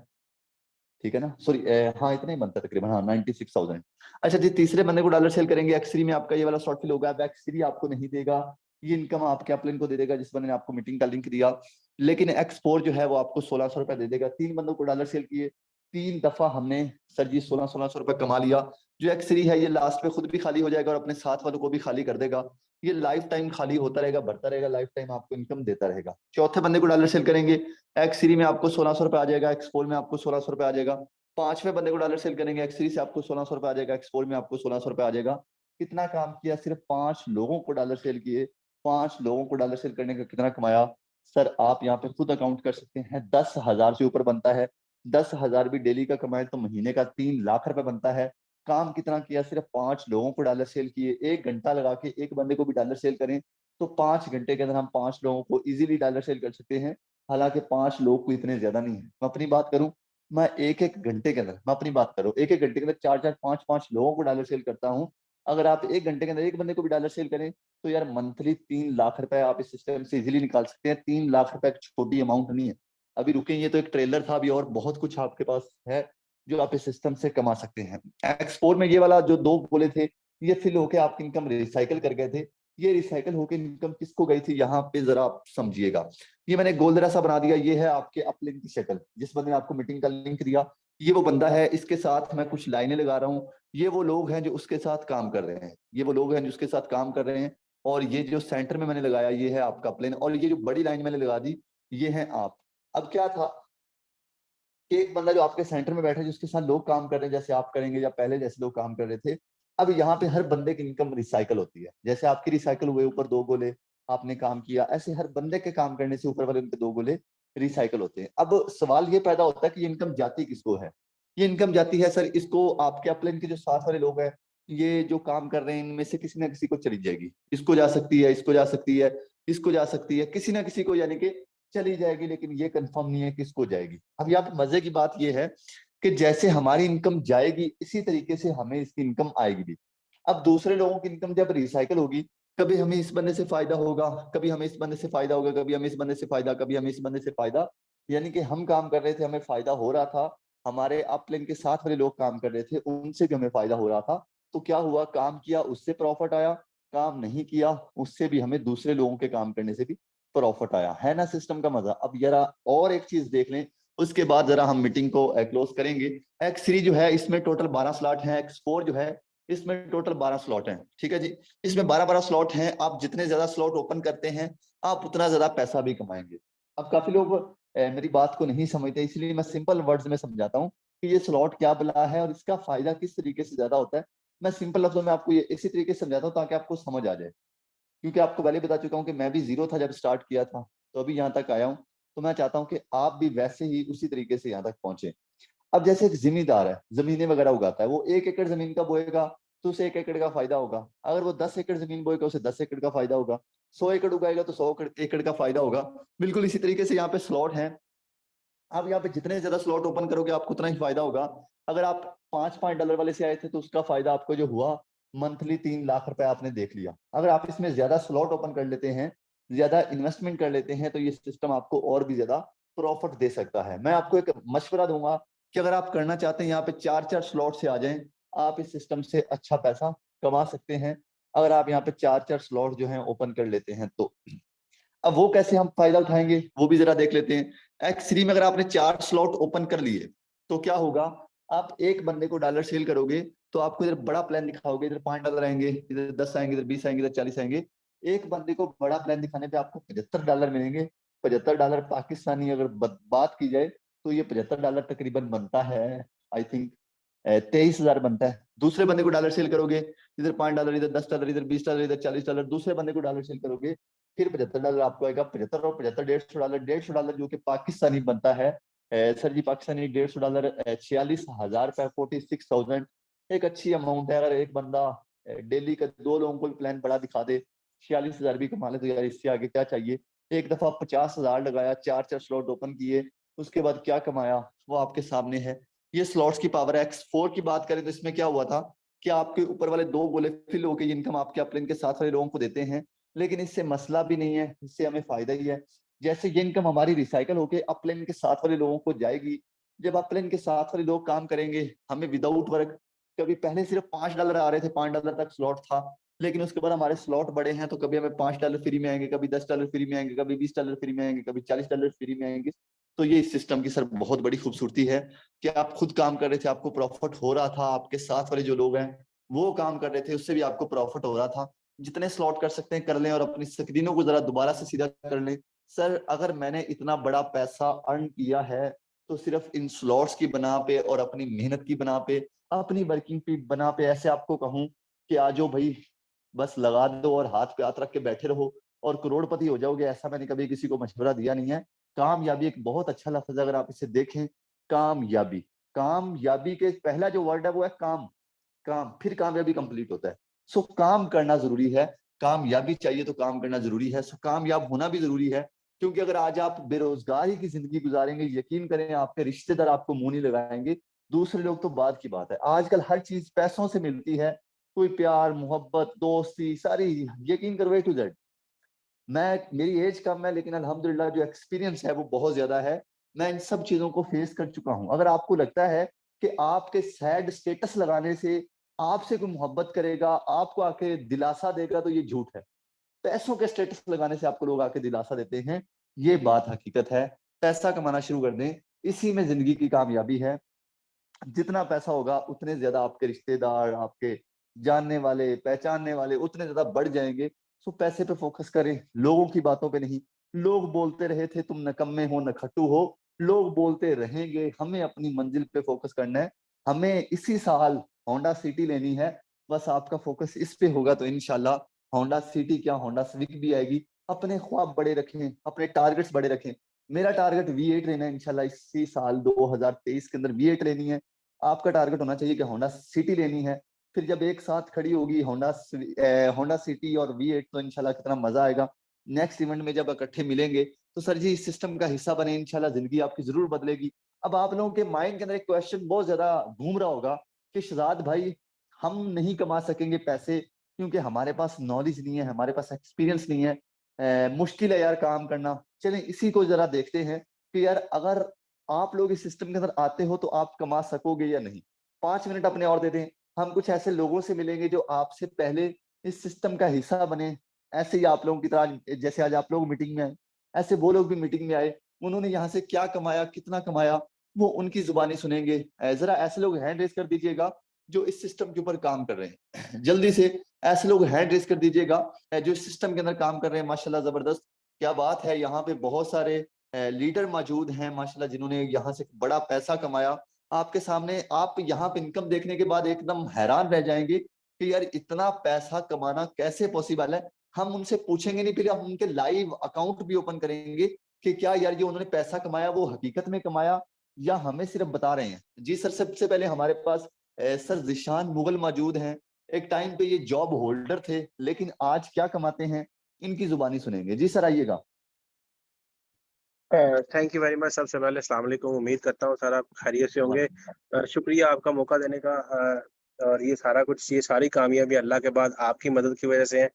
ठीक है ना, सॉरी, हाँ इतना ही बनता है तकरीबन, हाँ 96,000। अच्छा जी, तीसरे बंदे को डॉलर सेल करेंगे, X3 में आपका ये वाला शॉर्ट फिल होगा। अब X3 आपको नहीं देगा, ये इनकम आपके अपलाइन को दे देगा जिस बंदे ने आपको मीटिंग का लिंक दिया। लेकिन X4 जो है वो आपको 1600 रुपए दे देगा। 3 बंदों को डॉलर सेल किए, 3 दफा हमने सर जी 1600 रुपए कमा लिया। जो X3 है ये लास्ट पे खुद भी खाली हो जाएगा और अपने साथ वालों को भी खाली कर देगा। ये लाइफ टाइम खाली होता रहेगा, बढ़ता रहेगा, लाइफ टाइम आपको इनकम देता रहेगा। चौथे बंदे को डॉलर सेल करेंगे, X3 में आपको 1600 रुपए आ जाएगा, X4 में आपको 1600 रुपए आ जाएगा। 5वें बंदे को डॉलर सेल करेंगे, X3 से आपको 1600 रुपए आ जाएगा, X4 में आपको 1600 रुपए आ जाएगा। कितना काम किया, सिर्फ 5 लोगों को डॉलर सेल किए, 5 लोगों को डॉलर सेल करने का कितना कमाया? सर आप यहाँ पे खुद अकाउंट कर सकते हैं, 10,000 से ऊपर बनता है। 10,000 भी डेली का कमाए तो महीने का 3 लाख रुपए बनता है। काम कितना किया? सिर्फ 5 लोगों को डॉलर सेल किए। 1 घंटा लगा के एक बंदे को भी डॉलर सेल करें तो 5 घंटे के अंदर हम 5 लोगों को इजीली डॉलर सेल कर सकते हैं। हालांकि 5 लोग कोई इतने ज्यादा नहीं है। मैं अपनी बात करूं, मैं एक-एक घंटे के अंदर, मैं अपनी बात कर रहा हूँ, एक-एक घंटे के अंदर 4-4, 5-5 लोगों को डॉलर सेल करता हूँ। अगर आप 1 घंटे के अंदर एक बंदे को भी डॉलर सेल करें तो यार मंथली 3 लाख रुपए आप इस सिस्टम से इजीली निकाल सकते हैं। 3 लाख रुपए एक छोटी अमाउंट नहीं है। अभी रुके, ये तो एक ट्रेलर था, अभी और बहुत कुछ आपके पास है जो आप इस सिस्टम से कमा सकते हैं। एक्सपोर्ट में ये वाला जो 2 बोले थे, ये फिल होके आपकी इनकम रिसाइकिल कर गए थे। ये रिसाइकिल होके इनकम किसको गई थी, यहाँ पे जरा आप समझिएगा। ये मैंने गोलदरा सा बना दिया, ये है आपके अपलिंक की शक्ल। जिस बंदे ने आपको मीटिंग का लिंक दिया, ये वो बंदा है, इसके साथ मैं कुछ लाइनें लगा रहा हूँ। ये वो लोग हैं जो उसके साथ काम कर रहे हैं, ये वो लोग हैं जो उसके साथ काम कर रहे हैं। और ये जो सेंटर में मैंने लगाया, ये है आपका प्लेन, और ये जो बड़ी लाइन मैंने लगा दी, ये है आप। अब क्या था कि एक बंदा जो आपके सेंटर में बैठा है, जिसके साथ लोग काम कर रहे हैं, जैसे आप करेंगे या पहले जैसे लोग काम कर रहे थे। अब यहाँ पे हर बंदे की इनकम रिसाइकल होती है। जैसे आपकी रिसाइकल हुए ऊपर 2 गोले, आपने काम किया, ऐसे हर बंदे के काम करने से ऊपर वाले उनके 2 गोले रिसाइकल होते हैं। अब सवाल ये पैदा होता है कि ये इनकम जाती किसको है? ये इनकम जाती है सर, इसको आपके अपलाइन के जो साथ वाले लोग हैं, ये जो काम कर रहे हैं, इनमें से किसी ना किसी को चली जाएगी। इसको जा सकती है, इसको जा सकती है, इसको जा सकती है, किसी ना किसी को, यानी कि चली जाएगी, लेकिन ये कंफर्म नहीं है किसको जाएगी। अब यहाँ पे मजे की बात ये है कि जैसे हमारी इनकम जाएगी, इसी तरीके से हमें इसकी इनकम आएगी भी। अब दूसरे लोगों की इनकम जब रिसाइकल होगी, कभी हमें इस बंदे से फायदा होगा, कभी हमें इस बंदे से फायदा होगा, कभी हमें इस बंदे से फायदा, कभी हमें इस बंदे से फायदा। यानी कि हम काम कर रहे थे, हमें फायदा हो रहा था, हमारे अपलाइन के साथ वाले लोग काम कर रहे थे, उनसे भी हमें फायदा हो रहा था। तो क्या हुआ, काम किया उससे प्रॉफिट आया, काम नहीं किया उससे भी हमें दूसरे लोगों के काम करने से भी प्रॉफिट आया। है ना सिस्टम का मजा? अब जरा और एक चीज देख लें, उसके बाद जरा हम मीटिंग को क्लोज करेंगे। एक्स थ्री जो है, इसमें टोटल 12 स्लॉट हैं। एक्स फोर जो है, इसमें टोटल 12 स्लॉट हैं। ठीक है जी, इसमें 12-12 स्लॉट हैं। आप जितने ज्यादा स्लॉट ओपन करते हैं, आप उतना ज्यादा पैसा भी कमाएंगे। अब काफी लोग मेरी बात को नहीं समझते, इसलिए मैं सिंपल वर्ड्स में समझाता हूँ कि ये स्लॉट क्या बला है और इसका फायदा किस तरीके से ज्यादा होता है। मैं सिंपल लफ्जों में आपको ये इसी तरीके से समझाता हूँ ताकि आपको समझ आ जाए। क्योंकि आपको पहले बता चुका हूँ कि मैं भी जीरो था जब स्टार्ट किया था, तो अभी यहाँ तक आया हूँ। तो मैं चाहता हूँ कि आप भी वैसे ही उसी तरीके से यहाँ तक पहुंचे। अब जैसे एक जिम्मेदार है, जमीनें वगैरह उगाता है, वो 1 एकड़ जमीन का बोएगा तो उसे 1 एकड़ का फायदा होगा। अगर वो 10 एकड़ जमीन बोएगा, उसे 10 एकड़ का फायदा होगा। 100 एकड़ उगाएगा तो 100 एकड़ का फायदा होगा। बिल्कुल इसी तरीके से यहाँ पे स्लॉट है। आप यहाँ पे जितने ज्यादा स्लॉट ओपन करोगे, आपको उतना ही फायदा होगा। अगर आप 5-5 डॉलर वाले से आए थे तो उसका फायदा आपको जो हुआ, मंथली 3 लाख रुपए आपने देख लिया। अगर आप इसमें ज्यादा स्लॉट ओपन कर लेते हैं, ज्यादा इन्वेस्टमेंट कर लेते हैं, तो ये सिस्टम आपको और भी ज्यादा प्रॉफिट दे सकता है। मैं आपको एक मशवरा दूंगा कि अगर आप करना चाहते हैं, यहाँ पे 4-4 स्लॉट से आ जाएं, आप इस सिस्टम से अच्छा पैसा कमा सकते हैं। अगर आप यहाँ पे 4-4 स्लॉट जो है ओपन कर लेते हैं तो। अब वो कैसे हम फायदा उठाएंगे, वो भी जरा देख लेते हैं। एक्स थ्री में अगर आपने 4 स्लॉट ओपन कर लिए, तो क्या होगा, आप एक बंदे को डॉलर सेल करोगे तो आपको इधर बड़ा प्लान दिखाओगे, इधर 5 डॉलर आएंगे, इधर 10 आएंगे, इधर 20 आएंगे, इधर 40 आएंगे। एक बंदे को बड़ा प्लान दिखाने पे आपको 75 डॉलर मिलेंगे। 75 डॉलर पाकिस्तानी अगर बात की जाए तो ये 75 डॉलर तकरीबन बनता है, आई थिंक 23,000 बनता है। दूसरे बंदे को डॉलर सेल करोगे, इधर 5 डॉलर, इधर 10 डॉलर, इधर 20 डॉलर, इधर 40 डॉलर, दूसरे बंदे को डॉलर सेल करोगे, फिर 75 डॉलर आपको आएगा। 75 और 75, 150 डॉलर, 150 डॉलर जो कि पाकिस्तानी बनता है। सर जी पाकिस्तानी 150 डॉलर 46,000 रुपए, 46,000। एक अच्छी अमाउंट है। अगर एक बंदा डेली का 2 लोगों को भी प्लान बड़ा दिखा दे, 46,000 भी कमा ले, तो यार इससे आगे क्या चाहिए। एक दफा 50,000 लगाया, 4-4 स्लॉट ओपन किए, उसके बाद क्या कमाया वो आपके सामने है। ये स्लॉट्स की पावर है। X4 की बात करें तो इसमें क्या हुआ था कि आपके ऊपर वाले 2 गोले फिल होकर इनकम आपके अपलाइन के साथ वाले लोगों को देते हैं। लेकिन इससे मसला भी नहीं है, इससे हमें फायदा ही है। जैसे ये इनकम हमारी रिसाइकल होके अपलाइन के साथ वाले लोगों को जाएगी। जब अपलाइन के साथ वाले लोग काम करेंगे, हमें विदाउट वर्क, कभी पहले सिर्फ 5 डॉलर आ रहे थे, 5 डॉलर तक स्लॉट था, लेकिन उसके बाद हमारे स्लॉट बड़े हैं तो कभी हमें 5 डॉलर फ्री में आएंगे, कभी 10 डॉलर फ्री में आएंगे, कभी 20 डॉलर फ्री में आएंगे, कभी 40 डॉलर फ्री में आएंगे। तो ये इस सिस्टम की सर बहुत बड़ी खूबसूरती है कि आप खुद काम कर रहे थे, आपको प्रॉफिट हो रहा था, आपके साथ वाले जो लोग हैं वो काम कर रहे थे, उससे भी आपको प्रॉफिट हो रहा था। जितने स्लॉट कर सकते हैं कर लें और अपनी स्क्रीनों को जरा दोबारा से सीधा कर लें। सर अगर मैंने इतना बड़ा पैसा अर्न किया है तो सिर्फ इन स्लॉट्स की बना पे और अपनी मेहनत की बना पे, अपनी वर्किंग की बना पे, ऐसे आपको कहूं कि आ जाओ भई, बस लगा दो और हाथ पे हाथ रख के बैठे रहो और करोड़पति हो जाओगे, ऐसा मैंने कभी किसी को मशवरा दिया नहीं है। कामयाबी एक बहुत अच्छा लफ्ज़ है, अगर आप इसे देखें, कामयाबी। कामयाबी के पहला जो वर्ड है वो है काम, काम, फिर कामयाबी कंप्लीट होता है। सो काम करना ज़रूरी है, कामयाबी चाहिए तो काम करना ज़रूरी है, सो कामयाब होना भी ज़रूरी है। क्योंकि अगर आज आप बेरोज़गारी की ज़िंदगी गुज़ारेंगे, यकीन करें आपके रिश्तेदार आपको मुँह नहीं लगाएँगे, दूसरे लोग तो बाद की बात है। आजकल हर चीज़ पैसों से मिलती है, कोई प्यार, मोहब्बत, दोस्ती सारी, यकीन करो ए टू ज़ेड। मेरी एज कम है लेकिन अल्हम्दुलिल्लाह जो एक्सपीरियंस है वो बहुत ज़्यादा है। मैं इन सब चीज़ों को फेस कर चुका हूँ। अगर आपको लगता है कि आपके सैड स्टेटस लगाने से आपसे कोई मोहब्बत करेगा, आपको आके दिलासा देगा, तो ये झूठ है। पैसों के स्टेटस लगाने से आपको लोग आके दिलासा देते हैं, ये बात हकीकत है। पैसा कमाना शुरू कर दें, इसी में ज़िंदगी की कामयाबी है। जितना पैसा होगा उतने ज़्यादा आपके रिश्तेदार, आपके जानने वाले, पहचानने वाले उतने ज़्यादा बढ़ जाएँगे। सो पैसे पे फ़ोकस करें, लोगों की बातों पे नहीं। लोग बोलते रहे थे तुम निकम्मे हो, नखट्टू हो, लोग बोलते रहेंगे, हमें अपनी मंज़िल पे फ़ोकस करना है। हमें इसी साल होंडा सिटी लेनी है, बस आपका फ़ोकस इस पे होगा तो इंशाल्लाह होंडा सिटी क्या होंडा सिविक भी आएगी। अपने ख्वाब बड़े रखें, अपने टारगेट्स बड़े रखें। मेरा टारगेट V8 लेना है इंशाल्लाह इसी साल 2023 के अंदर V8 लेनी है। आपका टारगेट होना चाहिए कि होंडा सिटी लेनी है। फिर जब एक साथ खड़ी होगी होंडा सिटी और V8 तो इंशाल्लाह कितना मज़ा आएगा। नेक्स्ट इवेंट में जब इकट्ठे मिलेंगे, तो सर जी इस सिस्टम का हिस्सा बने, इंशाल्लाह ज़िंदगी आपकी ज़रूर बदलेगी। अब आप लोगों के माइंड के अंदर एक क्वेश्चन बहुत ज़्यादा घूम रहा होगा कि शहज़ाद भाई, हम नहीं कमा सकेंगे पैसे क्योंकि हमारे पास नॉलेज नहीं है, हमारे पास एक्सपीरियंस नहीं है। मुश्किल है यार काम करना। चलें इसी को ज़रा देखते हैं कि यार अगर आप लोग इस सिस्टम के अंदर आते हो तो आप कमा सकोगे या नहीं? 5 मिनट अपने और दे दें। हम कुछ ऐसे लोगों से मिलेंगे जो आपसे पहले इस सिस्टम का हिस्सा बने। ऐसे ही आप लोगों की तरह आज जैसे आज आप लोग मीटिंग में आए, ऐसे वो लोग भी मीटिंग में आए। उन्होंने यहाँ से क्या कमाया, कितना कमाया, वो उनकी ज़ुबानी सुनेंगे। ज़रा ऐसे लोग हैंड रेज़ कर दीजिएगा जो इस सिस्टम के ऊपर काम कर रहे हैं। जल्दी से ऐसे लोग हैंड रेज़ कर दीजिएगा जो इस सिस्टम के अंदर काम कर रहे हैं। माशाल्लाह ज़बरदस्त, क्या बात है! यहाँ पे बहुत सारे लीडर मौजूद हैं माशाल्लाह जिन्होंने यहाँ से बड़ा पैसा कमाया। आपके सामने आप यहाँ पे इनकम देखने के बाद एकदम हैरान रह जाएँगे कि यार इतना पैसा कमाना कैसे पॉसिबल है? हम उनसे पूछेंगे नहीं, फिर हम उनके लाइव अकाउंट भी ओपन करेंगे कि क्या यार ये उन्होंने पैसा कमाया वो हकीकत में कमाया या हमें सिर्फ बता रहे हैं? जी सर, सबसे पहले हमारे पास सर ज़ीशान मुग़ल मौजूद हैं। एक टाइम पे ये जॉब होल्डर थे, लेकिन आज क्या कमाते हैं? इनकी ज़ुबानी सुनेंगे। जी सर, आइएगा। Thank you very much. सबसे पहले अस्सलाम वालेकुम। उम्मीद करता हूँ सर आप खैरियत से होंगे। वालेकुम। शुक्रिया आपका मौका देने का। और ये सारा कुछ, ये सारी कामयाबी अल्लाह के बाद आपकी मदद की वजह से है।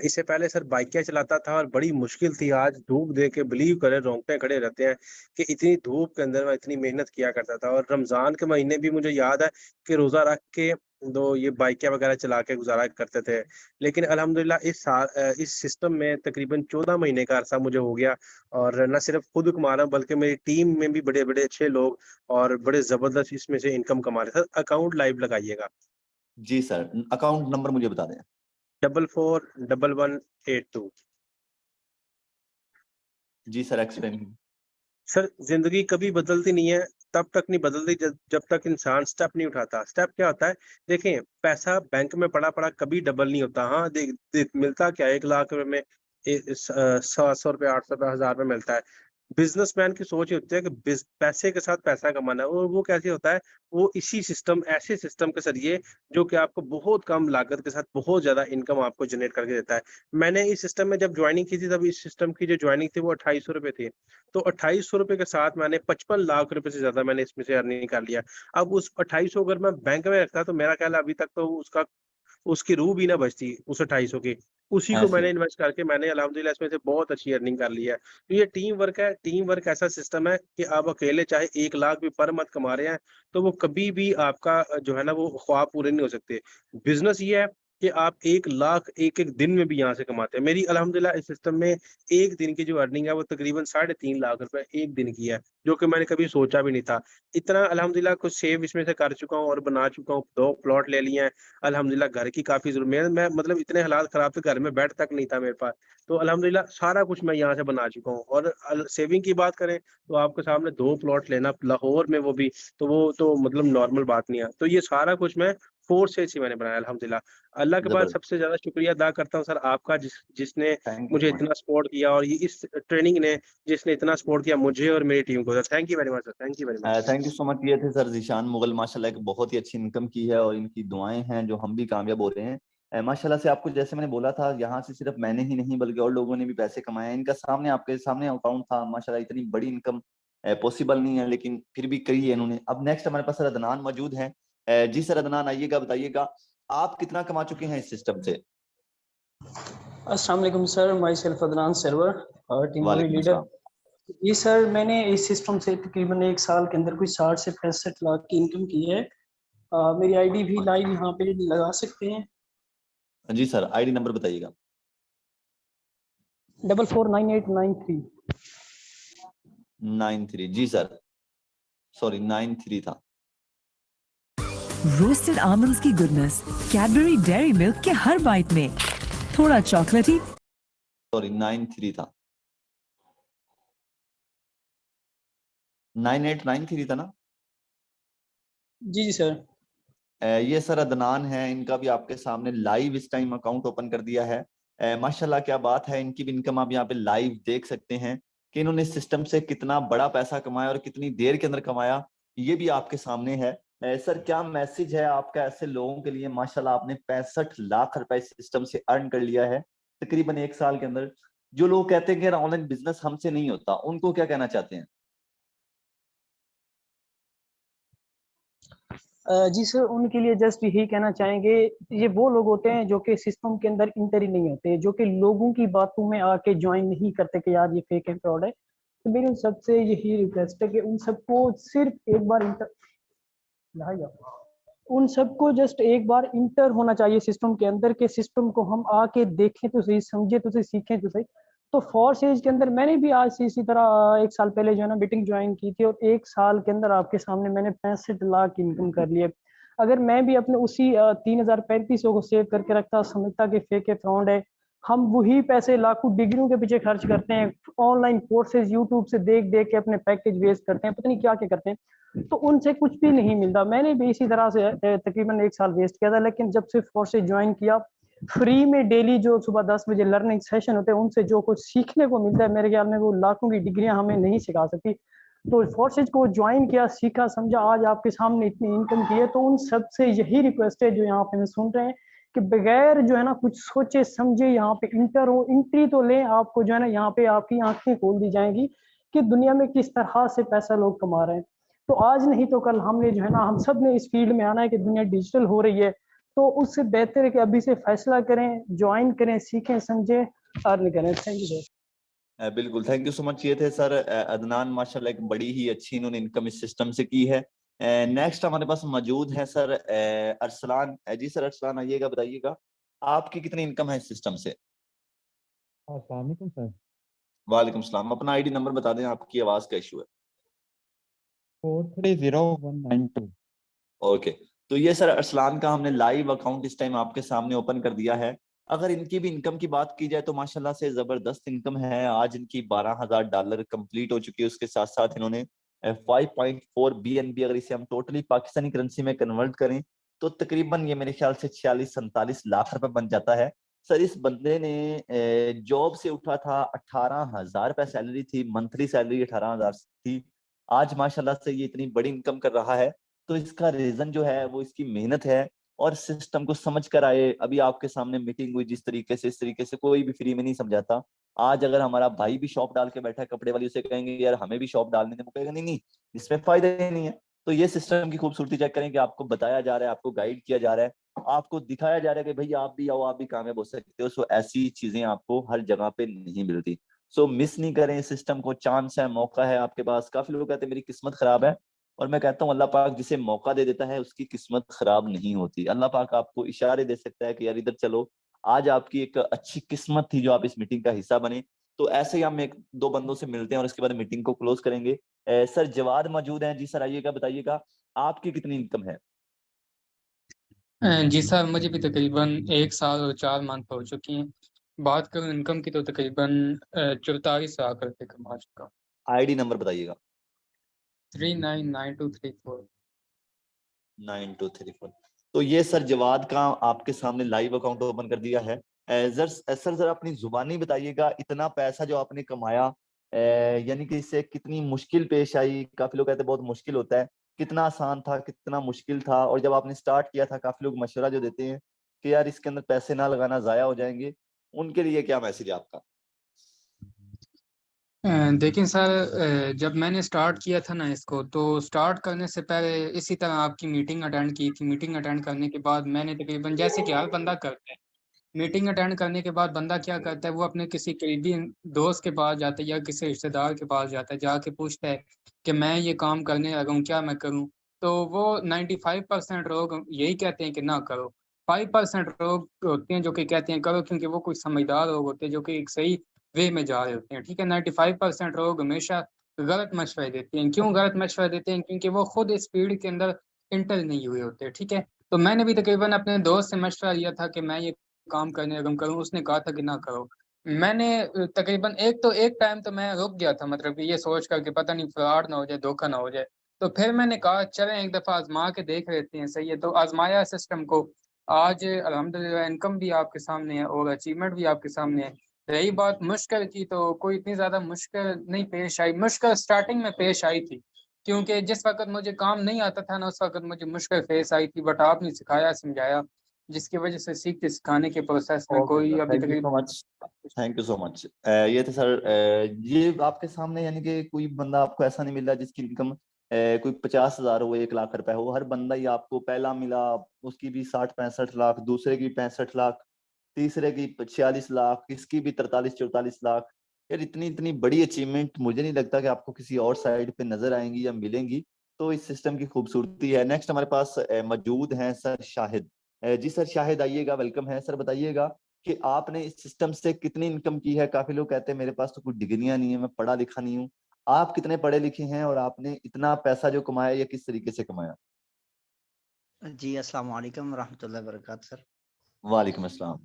इससे पहले सर बाइकें चलाता था और बड़ी मुश्किल थी। आज धूप देख के बिलीव करें रोंगटे खड़े रहते हैं कि इतनी धूप के अंदर मैं इतनी मेहनत किया करता था। और रमज़ान के महीने भी मुझे याद है कि रोज़ा रख के तो ये बाइकें वगैरह चला के गुज़ारा करते थे। लेकिन अल्हम्दुलिल्लाह इस सिस्टम में तकरीबन 14 महीने का अरसा मुझे हो गया। और न सिर्फ़ खुद कमा रहा हूँ बल्कि मेरी टीम में भी बड़े-बड़े अच्छे लोग और बड़े ज़बरदस्त इसमें से इनकम कमा रहे हैं। सर अकाउंट लाइव लगाइएगा। जी सर, अकाउंट नंबर मुझे बता दें। 441182। जी सर, एक्सप्लेन। सर ज़िंदगी कभी बदलती नहीं है, तब तक नहीं बदलती जब जब तक इंसान स्टेप नहीं उठाता। स्टेप क्या होता है? देखें, पैसा बैंक में पड़ा-पड़ा कभी डबल नहीं होता। हाँ, देख देख मिलता क्या है 1 लाख रुपए में 700 ₹800 ₹1000 में मिलता है। बिज़नेसमैन की सोच ये होती है कि पैसे के साथ पैसा कमाना है और वो कैसे होता है? वो इसी सिस्टम, ऐसे सिस्टम के ज़रिए जो कि आपको बहुत कम लागत के साथ बहुत ज़्यादा इनकम आपको जनरेट करके देता है। मैंने इस सिस्टम में जब जॉइनिंग की थी, तब इस सिस्टम की जो जॉइनिंग थी वो ₹2800 थी। तो ₹2800 के साथ मैंने 55 लाख रुपए से ज़्यादा मैंने इसमें से अर्निंग कर लिया। अब उस 2800 अगर मैं बैंक में रखता तो मेरा ख्याल है अभी तक तो उसकी रूह भी ना बचती उस 2800 की। उसी को ऐसे मैंने इन्वेस्ट करके मैंने अल्हम्दुलिल्लाह इसमें से बहुत अच्छी अर्निंग कर ली है। तो ये टीम वर्क है, टीम वर्क ऐसा सिस्टम है कि आप अकेले चाहे 1 लाख भी पर मंथ कमा रहे हैं, तो वो कभी भी आपका जो है ना वो ख्वाब पूरे नहीं हो सकते। बिज़नेस ये है कि आप 1 लाख एक-एक दिन में भी यहाँ से कमाते हैं। मेरी अल्हम्दुलिल्लाह इस सिस्टम में 1 दिन की जो अर्निंग है वो तकरीबन साढ़े 3 लाख रुपए 1 दिन की है, जो कि मैंने कभी सोचा भी नहीं था। इतना अल्हम्दुलिल्लाह कुछ सेव इसमें से कर चुका हूँ और बना चुका हूँ, 2 प्लॉट ले लिए हैं। अल्हम्दुलिल्लाह घर की काफ़ी ज़रूर मैं मतलब इतने हालात ख़राब थे, घर में बेड तक नहीं था मेरे पास। तो अल्हम्दुलिल्लाह सारा कुछ मैं यहाँ से बना चुका हूँ। और सेविंग की बात करें तो आपके सामने 2 प्लॉट लेना लाहौर में, वो भी, तो वो तो मतलब नॉर्मल बात नहीं है। तो ये सारा कुछ मैं 4 स्टेज ही मैंने बनाया अल्हम्दुलिल्लाह। अल्लाह के बाद जबरदस्त। सबसे ज़्यादा शुक्रिया अदा करता हूँ सर आपका जिसने थैंक यू मुझे सो मच। इतना सपोर्ट किया, और ये इस ट्रेनिंग ने जिसने इतना सपोर्ट किया मुझे और मेरी टीम को। Thank you very much sir, thank you very much. Thank you so much. ये थे सर ज़ीशान मुगल, माशाल्लाह एक बहुत ही अच्छी इनकम की है और इनकी दुआएं हैं जो हम भी कामयाब हो रहे हैं। माशाल्लाह से आपको जैसे मैंने बोला था, यहाँ से सिर्फ मैंने ही नहीं बल्कि और लोगों ने भी पैसे कमाए हैं। इनका सामने आपके सामने अकाउंट था, माशाल्लाह इतनी बड़ी इनकम पॉसिबल नहीं है लेकिन फिर भी करी है इन्होंने। अब नेक्स्ट हमारे पास सर अदनान मौजूद हैं। जी सर अदनान आइएगा, बताइएगा आप कितना कमा चुके हैं इस सिस्टम से। अस्सलाम वालेकुम sir, myself Adnan Sarwar और टीम वही वालेकुम लीडर। अस्सलाम। जी सर, मैंने इस सिस्टम से तकरीबन 1 साल के अंदर कोई 60 से 65 लाख की इनकम की है। मेरी आईडी भी लाइव यहाँ पे लगा सकते हैं। जी सर आईडी नंबर बताइएगा। 449893। 93 जी सर, सॉरी 93 था। रोस्टेड आमंड्स की गुडनेस कैडबरी डेयरी मिल्क के हर बाइट में, थोड़ा चॉकलेटी, सॉरी 93 था, 9893 था ना। जी सर। ये सर अदनान है, इनका भी आपके सामने लाइव इस टाइम अकाउंट ओपन कर दिया है। माशाल्लाह क्या बात है, इनकी भी इनकम आप यहाँ पे लाइव देख सकते हैं कि इन्होंने इस सिस्टम से कितना बड़ा पैसा कमाया और कितनी देर के अंदर कमाया, ये भी आपके सामने है। सर क्या मैसेज है आपका ऐसे लोगों के लिए, माशाल्लाह आपने 65 लाख रुपए इस सिस्टम से अर्न कर लिया है तकरीबन 1 साल के अंदर। जो लोग कहते हैं कि ऑनलाइन बिजनेस हमसे नहीं होता, उनको क्या कहना चाहते हैं। जी सर, उनके लिए जस्ट यही कहना चाहेंगे, ये वो लोग होते हैं जो कि सिस्टम के अंदर इंटर ही नहीं होते, जो कि लोगों की बातों में आके ज्वाइन नहीं करते कि यार ये फेक है, फ्रॉड है। तो मेरी उन सबसे यही रिक्वेस्ट है कि उन सबको सिर्फ एक बार इंटर उन सबको जस्ट एक बार इंटर होना चाहिए सिस्टम के अंदर, के सिस्टम को हम आके देखें तो सही, समझे तो सही, सीखें तो सही। तो फोर्स एज के अंदर मैंने भी आज से इसी तरह 1 साल पहले जो है ना मीटिंग ज्वाइन की थी, और 1 साल के अंदर आपके सामने मैंने 65 लाख इनकम कर लिए। अगर मैं भी अपने उसी 3035 को सेव करके रखता, समझता कि फेक है, फ्रॉड है, हम वही पैसे लाखों डिग्रियों के पीछे खर्च करते हैं, ऑनलाइन कोर्सेज यूट्यूब से देख देख के अपने पैकेज वेस्ट करते हैं, पता नहीं क्या क्या करते हैं, तो उनसे कुछ भी नहीं मिलता। मैंने भी इसी तरह से तकरीबन 1 साल वेस्ट किया था, लेकिन जब से फोर्सेज ज्वाइन किया, फ्री में डेली जो सुबह 10 बजे लर्निंग सेशन होते हैं, उनसे जो कुछ सीखने को मिलता है, मेरे ख्याल में वो लाखों की डिग्रियां हमें नहीं सिखा सकती। तो फोर्सेज को ज्वाइन किया, सीखा, समझा, आज आपके सामने इतनी इनकम की है। तो उन सबसे यही रिक्वेस्ट है जो यहाँ पे मैं सुन रहे हैं कि बगैर जो है ना कुछ सोचे समझे यहाँ पे इंटर हो, एंट्री तो लें, आपको जो है ना यहाँ पे आपकी आंखें खोल दी जाएंगी कि दुनिया में किस तरह से पैसा लोग कमा रहे हैं। तो आज नहीं तो कल हमने जो है ना, हम सब ने इस फील्ड में आना है कि दुनिया डिजिटल हो रही है, तो उससे बेहतर है कि अभी से फैसला करें, ज्वाइन करें, सीखें, समझें, अर्न करें। Thank you sir. बिल्कुल थैंक यू सो मच। ये थे सर अदनान, माशाल्लाह एक बड़ी ही अच्छी इन्होंने इनकम इस सिस्टम से की है। नेक्स्ट हमारे पास मौजूद है सर अरसलान। जी सर अरसलान आइएगा, बताइएगा आपकी कितनी इनकम है इस सिस्टम से। अस्सलाम वालेकुम सर। वालेकुम सलाम। अपना आईडी नंबर बता दें, आपकी आवाज का इशू है। 430192। ओके, तो ये सर अरसलान का हमने लाइव अकाउंट इस टाइम आपके सामने ओपन कर दिया है। अगर इनकी भी इनकम की बात की जाए तो माशाल्लाह से जबरदस्त इनकम है। आज इनकी $12,000 कंप्लीट हो चुकी है। उसके साथ साथ इन्होंने 5.4 BNB, अगर इसे हम टोटली पाकिस्तानी करेंसी में कन्वर्ट करें तो तकरीबन ये मेरे ख्याल से 46-47 लाख रुपए बन जाता है। सर इस बंदे ने जॉब से उठा था, 18,000 रुपए सैलरी थी, मंथली सैलरी 18,000 थी। आज माशाल्लाह से ये इतनी बड़ी इनकम कर रहा है, तो इसका रीजन जो है वो इसकी मेहनत है और सिस्टम को समझ कर आए। अभी आपके सामने मीटिंग हुई जिस तरीके से, इस तरीके से कोई भी फ्री में नहीं समझाता। आज अगर हमारा भाई भी शॉप डाल के बैठा है कपड़े वाली, उसे कहेंगे यार हमें भी शॉप डालने दे, वो कहेगा नहीं नहीं इसमें फायदा ही नहीं है। तो ये सिस्टम की खूबसूरती चेक करें कि आपको बताया जा रहा है, आपको गाइड किया जा रहा है, आपको दिखाया जा रहा है कि भाई आप भी आओ, आप भी कामयाब हो सकते हो। सो ऐसी चीजें आपको हर जगह पे नहीं मिलती। सो मिस नहीं करें इस सिस्टम को, चांस है, मौका है आपके पास। काफी लोग कहते हैं मेरी किस्मत खराब है, और मैं कहता हूँ अल्लाह पाक जिसे मौका दे देता है उसकी किस्मत खराब नहीं होती। अल्लाह पाक आपको इशारे दे सकता है कि यार इधर चलो। आज आपकी एक अच्छी किस्मत थी जो आप इस मीटिंग का हिस्सा बने। तो ऐसे ही हम एक दो बंदों से मिलते हैं और उसके बाद मीटिंग को क्लोज करेंगे। सर जवाद मौजूद हैं। जी सर आइएगा, बताइएगा आपकी कितनी इनकम है। जी सर, मुझे भी तकरीबन 1 साल और 4 मंथ हो चुकी हैं। बात करूँ इनकम की तो तकरीबन 44 लाख रुपये कमा चुका हूँ। आईडी नंबर बताइएगा। 399234। 9234। तो ये सर जवाद का आपके सामने लाइव अकाउंट ओपन कर दिया है। सर जरा अपनी जुबानी बताइएगा, इतना पैसा जो आपने कमाया, यानी कि इससे कितनी मुश्किल पेश आई? काफी लोग कहते हैं बहुत मुश्किल होता है, कितना आसान था, कितना मुश्किल था? और जब आपने स्टार्ट किया था, काफी लोग मशवरा जो देते हैं कि यार इसके अंदर पैसे ना लगाना, जाया हो जाएंगे, उनके लिए क्या मैसेज है आपका? देखिए सर, जब मैंने स्टार्ट किया था ना इसको, तो स्टार्ट करने से पहले इसी तरह आपकी मीटिंग अटेंड की थी। मीटिंग अटेंड करने के बाद मैंने तकरीबन, जैसे कि हर बंदा करता है, मीटिंग अटेंड करने के बाद बंदा क्या करता है, वो अपने किसी करीबी दोस्त के पास जाता है या किसी रिश्तेदार के पास जाता है, जाके पूछता है कि मैं ये काम करने लगा हूँ, क्या मैं करूँ? तो वो 95% लोग यही कहते हैं कि ना करो। 5% लोग होते हैं जो कि कहते हैं करो, क्योंकि वो कुछ समझदार लोग होते हैं जो कि एक सही वे में जा रहे होते हैं। ठीक है, 95% लोग हमेशा गलत मशवरे देते हैं। क्यों गलत मशवरे देते हैं? क्योंकि वो खुद इस फील्ड के अंदर इंटर नहीं हुए होते। ठीक है, तो मैंने भी तकरीबन अपने दोस्त से मशवरा लिया था कि मैं ये काम करने लगा करूँ, उसने कहा था कि ना करो। मैंने तकरीबन एक टाइम तो मैं रुक गया था, मतलब कि ये सोच कर कि पता नहीं फ्रॉड ना हो जाए, धोखा ना हो जाए। तो फिर मैंने कहा चलें एक दफ़ा आज़मा के देख लेते हैं, सही है। तो आज़माया सिस्टम को। आज अल्हम्दुलिल्लाह इनकम भी आपके सामने है और अचीवमेंट भी आपके सामने है। रही बात मुश्किल की, तो कोई इतनी ज़्यादा मुश्किल नहीं पेश आई। मुश्किल स्टार्टिंग में पेश आई थी, क्योंकि जिस वक़्त मुझे काम नहीं आता था ना, उस वक़्त मुझे मुश्किल पेश आई थी, बट आपने सिखाया, समझाया, जिसकी वजह से सीखते सिखाने के प्रोसेस में ओके कोई सर, अभी थैंक यू सो तकरीबन much. Thank you so much. ये थे सर, ये आपके सामने, यानी कि कोई बंदा आपको ऐसा नहीं मिल रहा जिसकी इनकम कोई 50,000 हो, 1 लाख रुपए हो। हर बंदा ही आपको, पहला मिला उसकी भी 60-65 लाख, दूसरे की 65 लाख, तीसरे की 46 लाख, इसकी भी 43-44 लाख। यार इतनी इतनी बड़ी अचीवमेंट मुझे नहीं लगता कि आपको किसी और साइड पे नजर आएंगी या मिलेंगी। तो इस सिस्टम की खूबसूरती है। नेक्स्ट हमारे पास मौजूद हैं सर शाहिद। जी सर शाहिद, आइएगा, वेलकम है सर। बताइएगा कि आपने इस सिस्टम से कितनी इनकम की है? काफी लोग कहते हैं मेरे पास तो कुछ डिग्रियां नहीं है, मैं पढ़ा लिखा नहीं हूँ। आप कितने पढ़े लिखे हैं और आपने इतना पैसा जो कमाया, ये किस तरीके से कमाया? जी, अस्सलाम वालेकुम रहमतुल्लाहि व बरकातहू सर। वालेकुम अस्सलाम।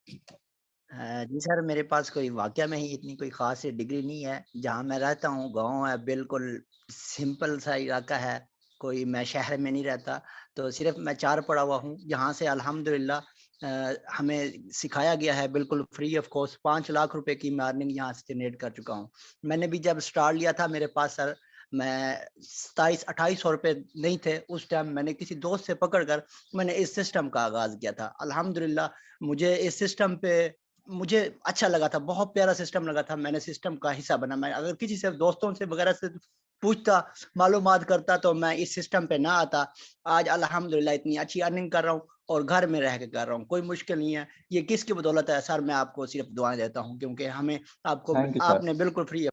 जी सर, मेरे पास कोई वाक़या में ही इतनी कोई ख़ास डिग्री नहीं है। जहाँ मैं रहता हूँ गाँव है, बिल्कुल सिंपल सा इलाका है, कोई मैं शहर में नहीं रहता। तो सिर्फ़ मैं 4 पढ़ा हुआ हूँ, यहाँ से अल्हम्दुलिल्लाह हमें सिखाया गया है बिल्कुल फ्री ऑफ कॉस्ट। 5 लाख रुपए की मैं अर्निंग यहाँ से जनरेट कर चुका हूँ। मैंने भी जब स्टार्ट लिया था, मेरे पास सर मैं 27-2800 रुपए नहीं थे। उस टाइम मैंने किसी दोस्त से पकड़ कर मैंने इस सिस्टम का आगाज़ किया था। अल्हम्दुलिल्लाह मुझे इस सिस्टम पे मुझे अच्छा लगा था, बहुत प्यारा सिस्टम लगा था। मैंने सिस्टम का हिस्सा बना। मैं अगर किसी से, दोस्तों से वगैरह से पूछता, मालूमात करता, तो मैं इस सिस्टम पे ना आता। आज अल्हम्दुलिल्लाह इतनी अच्छी अर्निंग कर रहा हूँ और घर में रह के कर रहा हूँ। कोई मुश्किल नहीं है। ये किसकी बदौलत है सर? मैं आपको सिर्फ दुआएं देता हूँ, क्योंकि हमें आपको थैंक यू सर। आपने बिल्कुल free.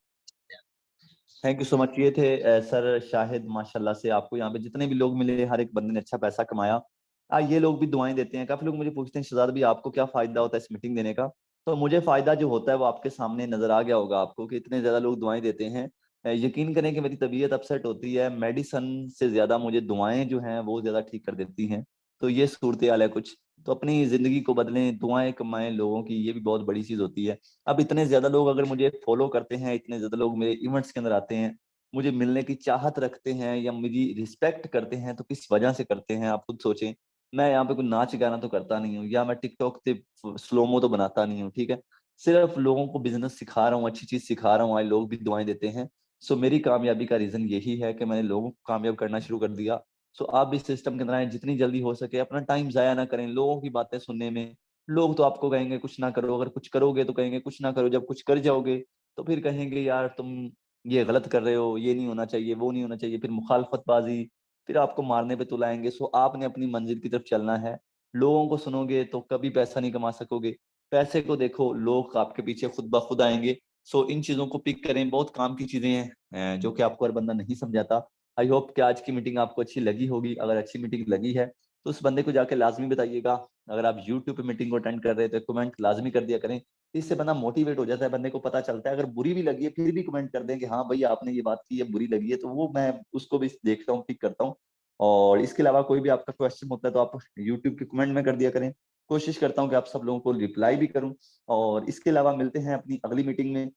Thank you so much. ये थे सर शाहिद। माशाल्लाह से आपको यहाँ पे जितने भी लोग मिले, हर एक बंदे ने अच्छा पैसा कमाया। ये लोग भी दुआएं देते हैं। काफी लोग मुझे पूछते हैं शहजाद भी आपको क्या फायदा होता है इस मीटिंग देने का? तो मुझे फायदा जो होता है वो आपके सामने नजर आ गया होगा आपको, कि इतने ज्यादा लोग दुआएं देते हैं। यकीन करें कि मेरी तबीयत अपसेट होती है, मेडिसन से ज्यादा मुझे दुआएं जो हैं वो ज्यादा ठीक कर देती हैं। तो ये सूरत हाल है कुछ। तो अपनी जिंदगी को बदलें, दुआएं कमाएं लोगों की, ये भी बहुत बड़ी चीज होती है। अब इतने ज्यादा लोग अगर मुझे फॉलो करते हैं, इतने ज्यादा लोग मेरे इवेंट्स के अंदर आते हैं, मुझे मिलने की चाहत रखते हैं या मेरी रिस्पेक्ट करते हैं, तो किस वजह से करते हैं आप खुद सोचें। मैं यहाँ पे कोई नाच गाना तो करता नहीं हूँ, या मैं टिकटॉक से स्लोमो तो बनाता नहीं हूँ, ठीक है। सिर्फ लोगों को बिजनेस सिखा रहा हूँ, अच्छी चीज सिखा रहा हूँ, आज लोग भी दुआएं देते हैं। सो मेरी कामयाबी का रीजन यही है कि मैंने लोगों को कामयाब करना शुरू कर दिया। सो आप भी सिस्टम के अंदर आए, जितनी जल्दी हो सके अपना टाइम जाया ना करें लोगों की बातें सुनने में। लोग तो आपको कहेंगे कुछ ना करो, अगर कुछ करोगे तो कहेंगे कुछ ना करो, जब कुछ कर जाओगे तो फिर कहेंगे यार तुम ये गलत कर रहे हो, ये नहीं होना चाहिए, वो नहीं होना चाहिए, फिर मुखालफतबाजी, फिर आपको मारने पे तुलाएंगे। सो आपने अपनी मंजिल की तरफ चलना है। लोगों को सुनोगे तो कभी पैसा नहीं कमा सकोगे। पैसे को देखो, लोग आपके पीछे खुद ब खुद आएंगे। सो इन चीजों को पिक करें, बहुत काम की चीजें हैं जो कि आपको हर बंदा नहीं समझाता। आई होप कि आज की मीटिंग आपको अच्छी लगी होगी। अगर अच्छी मीटिंग लगी है तो उस बंदे को जाके लाजमी बताइएगा। अगर आप यूट्यूब पे मीटिंग को अटेंड कर रहे हैं तो कमेंट लाजमी कर दिया करें। इससे बंदा मोटिवेट हो जाता है, बंदे को पता चलता है। अगर बुरी भी लगी है फिर भी कमेंट कर दें कि हाँ भाई आपने ये बात की है, बुरी लगी है, तो वो मैं उसको भी देखता हूँ, पिक करता हूँ। और इसके अलावा कोई भी आपका क्वेश्चन होता है तो आप यूट्यूब के कमेंट में कर दिया करें। कोशिश करता हूँ कि आप सब लोगों को रिप्लाई भी करूँ। और इसके अलावा मिलते हैं अपनी अगली मीटिंग में।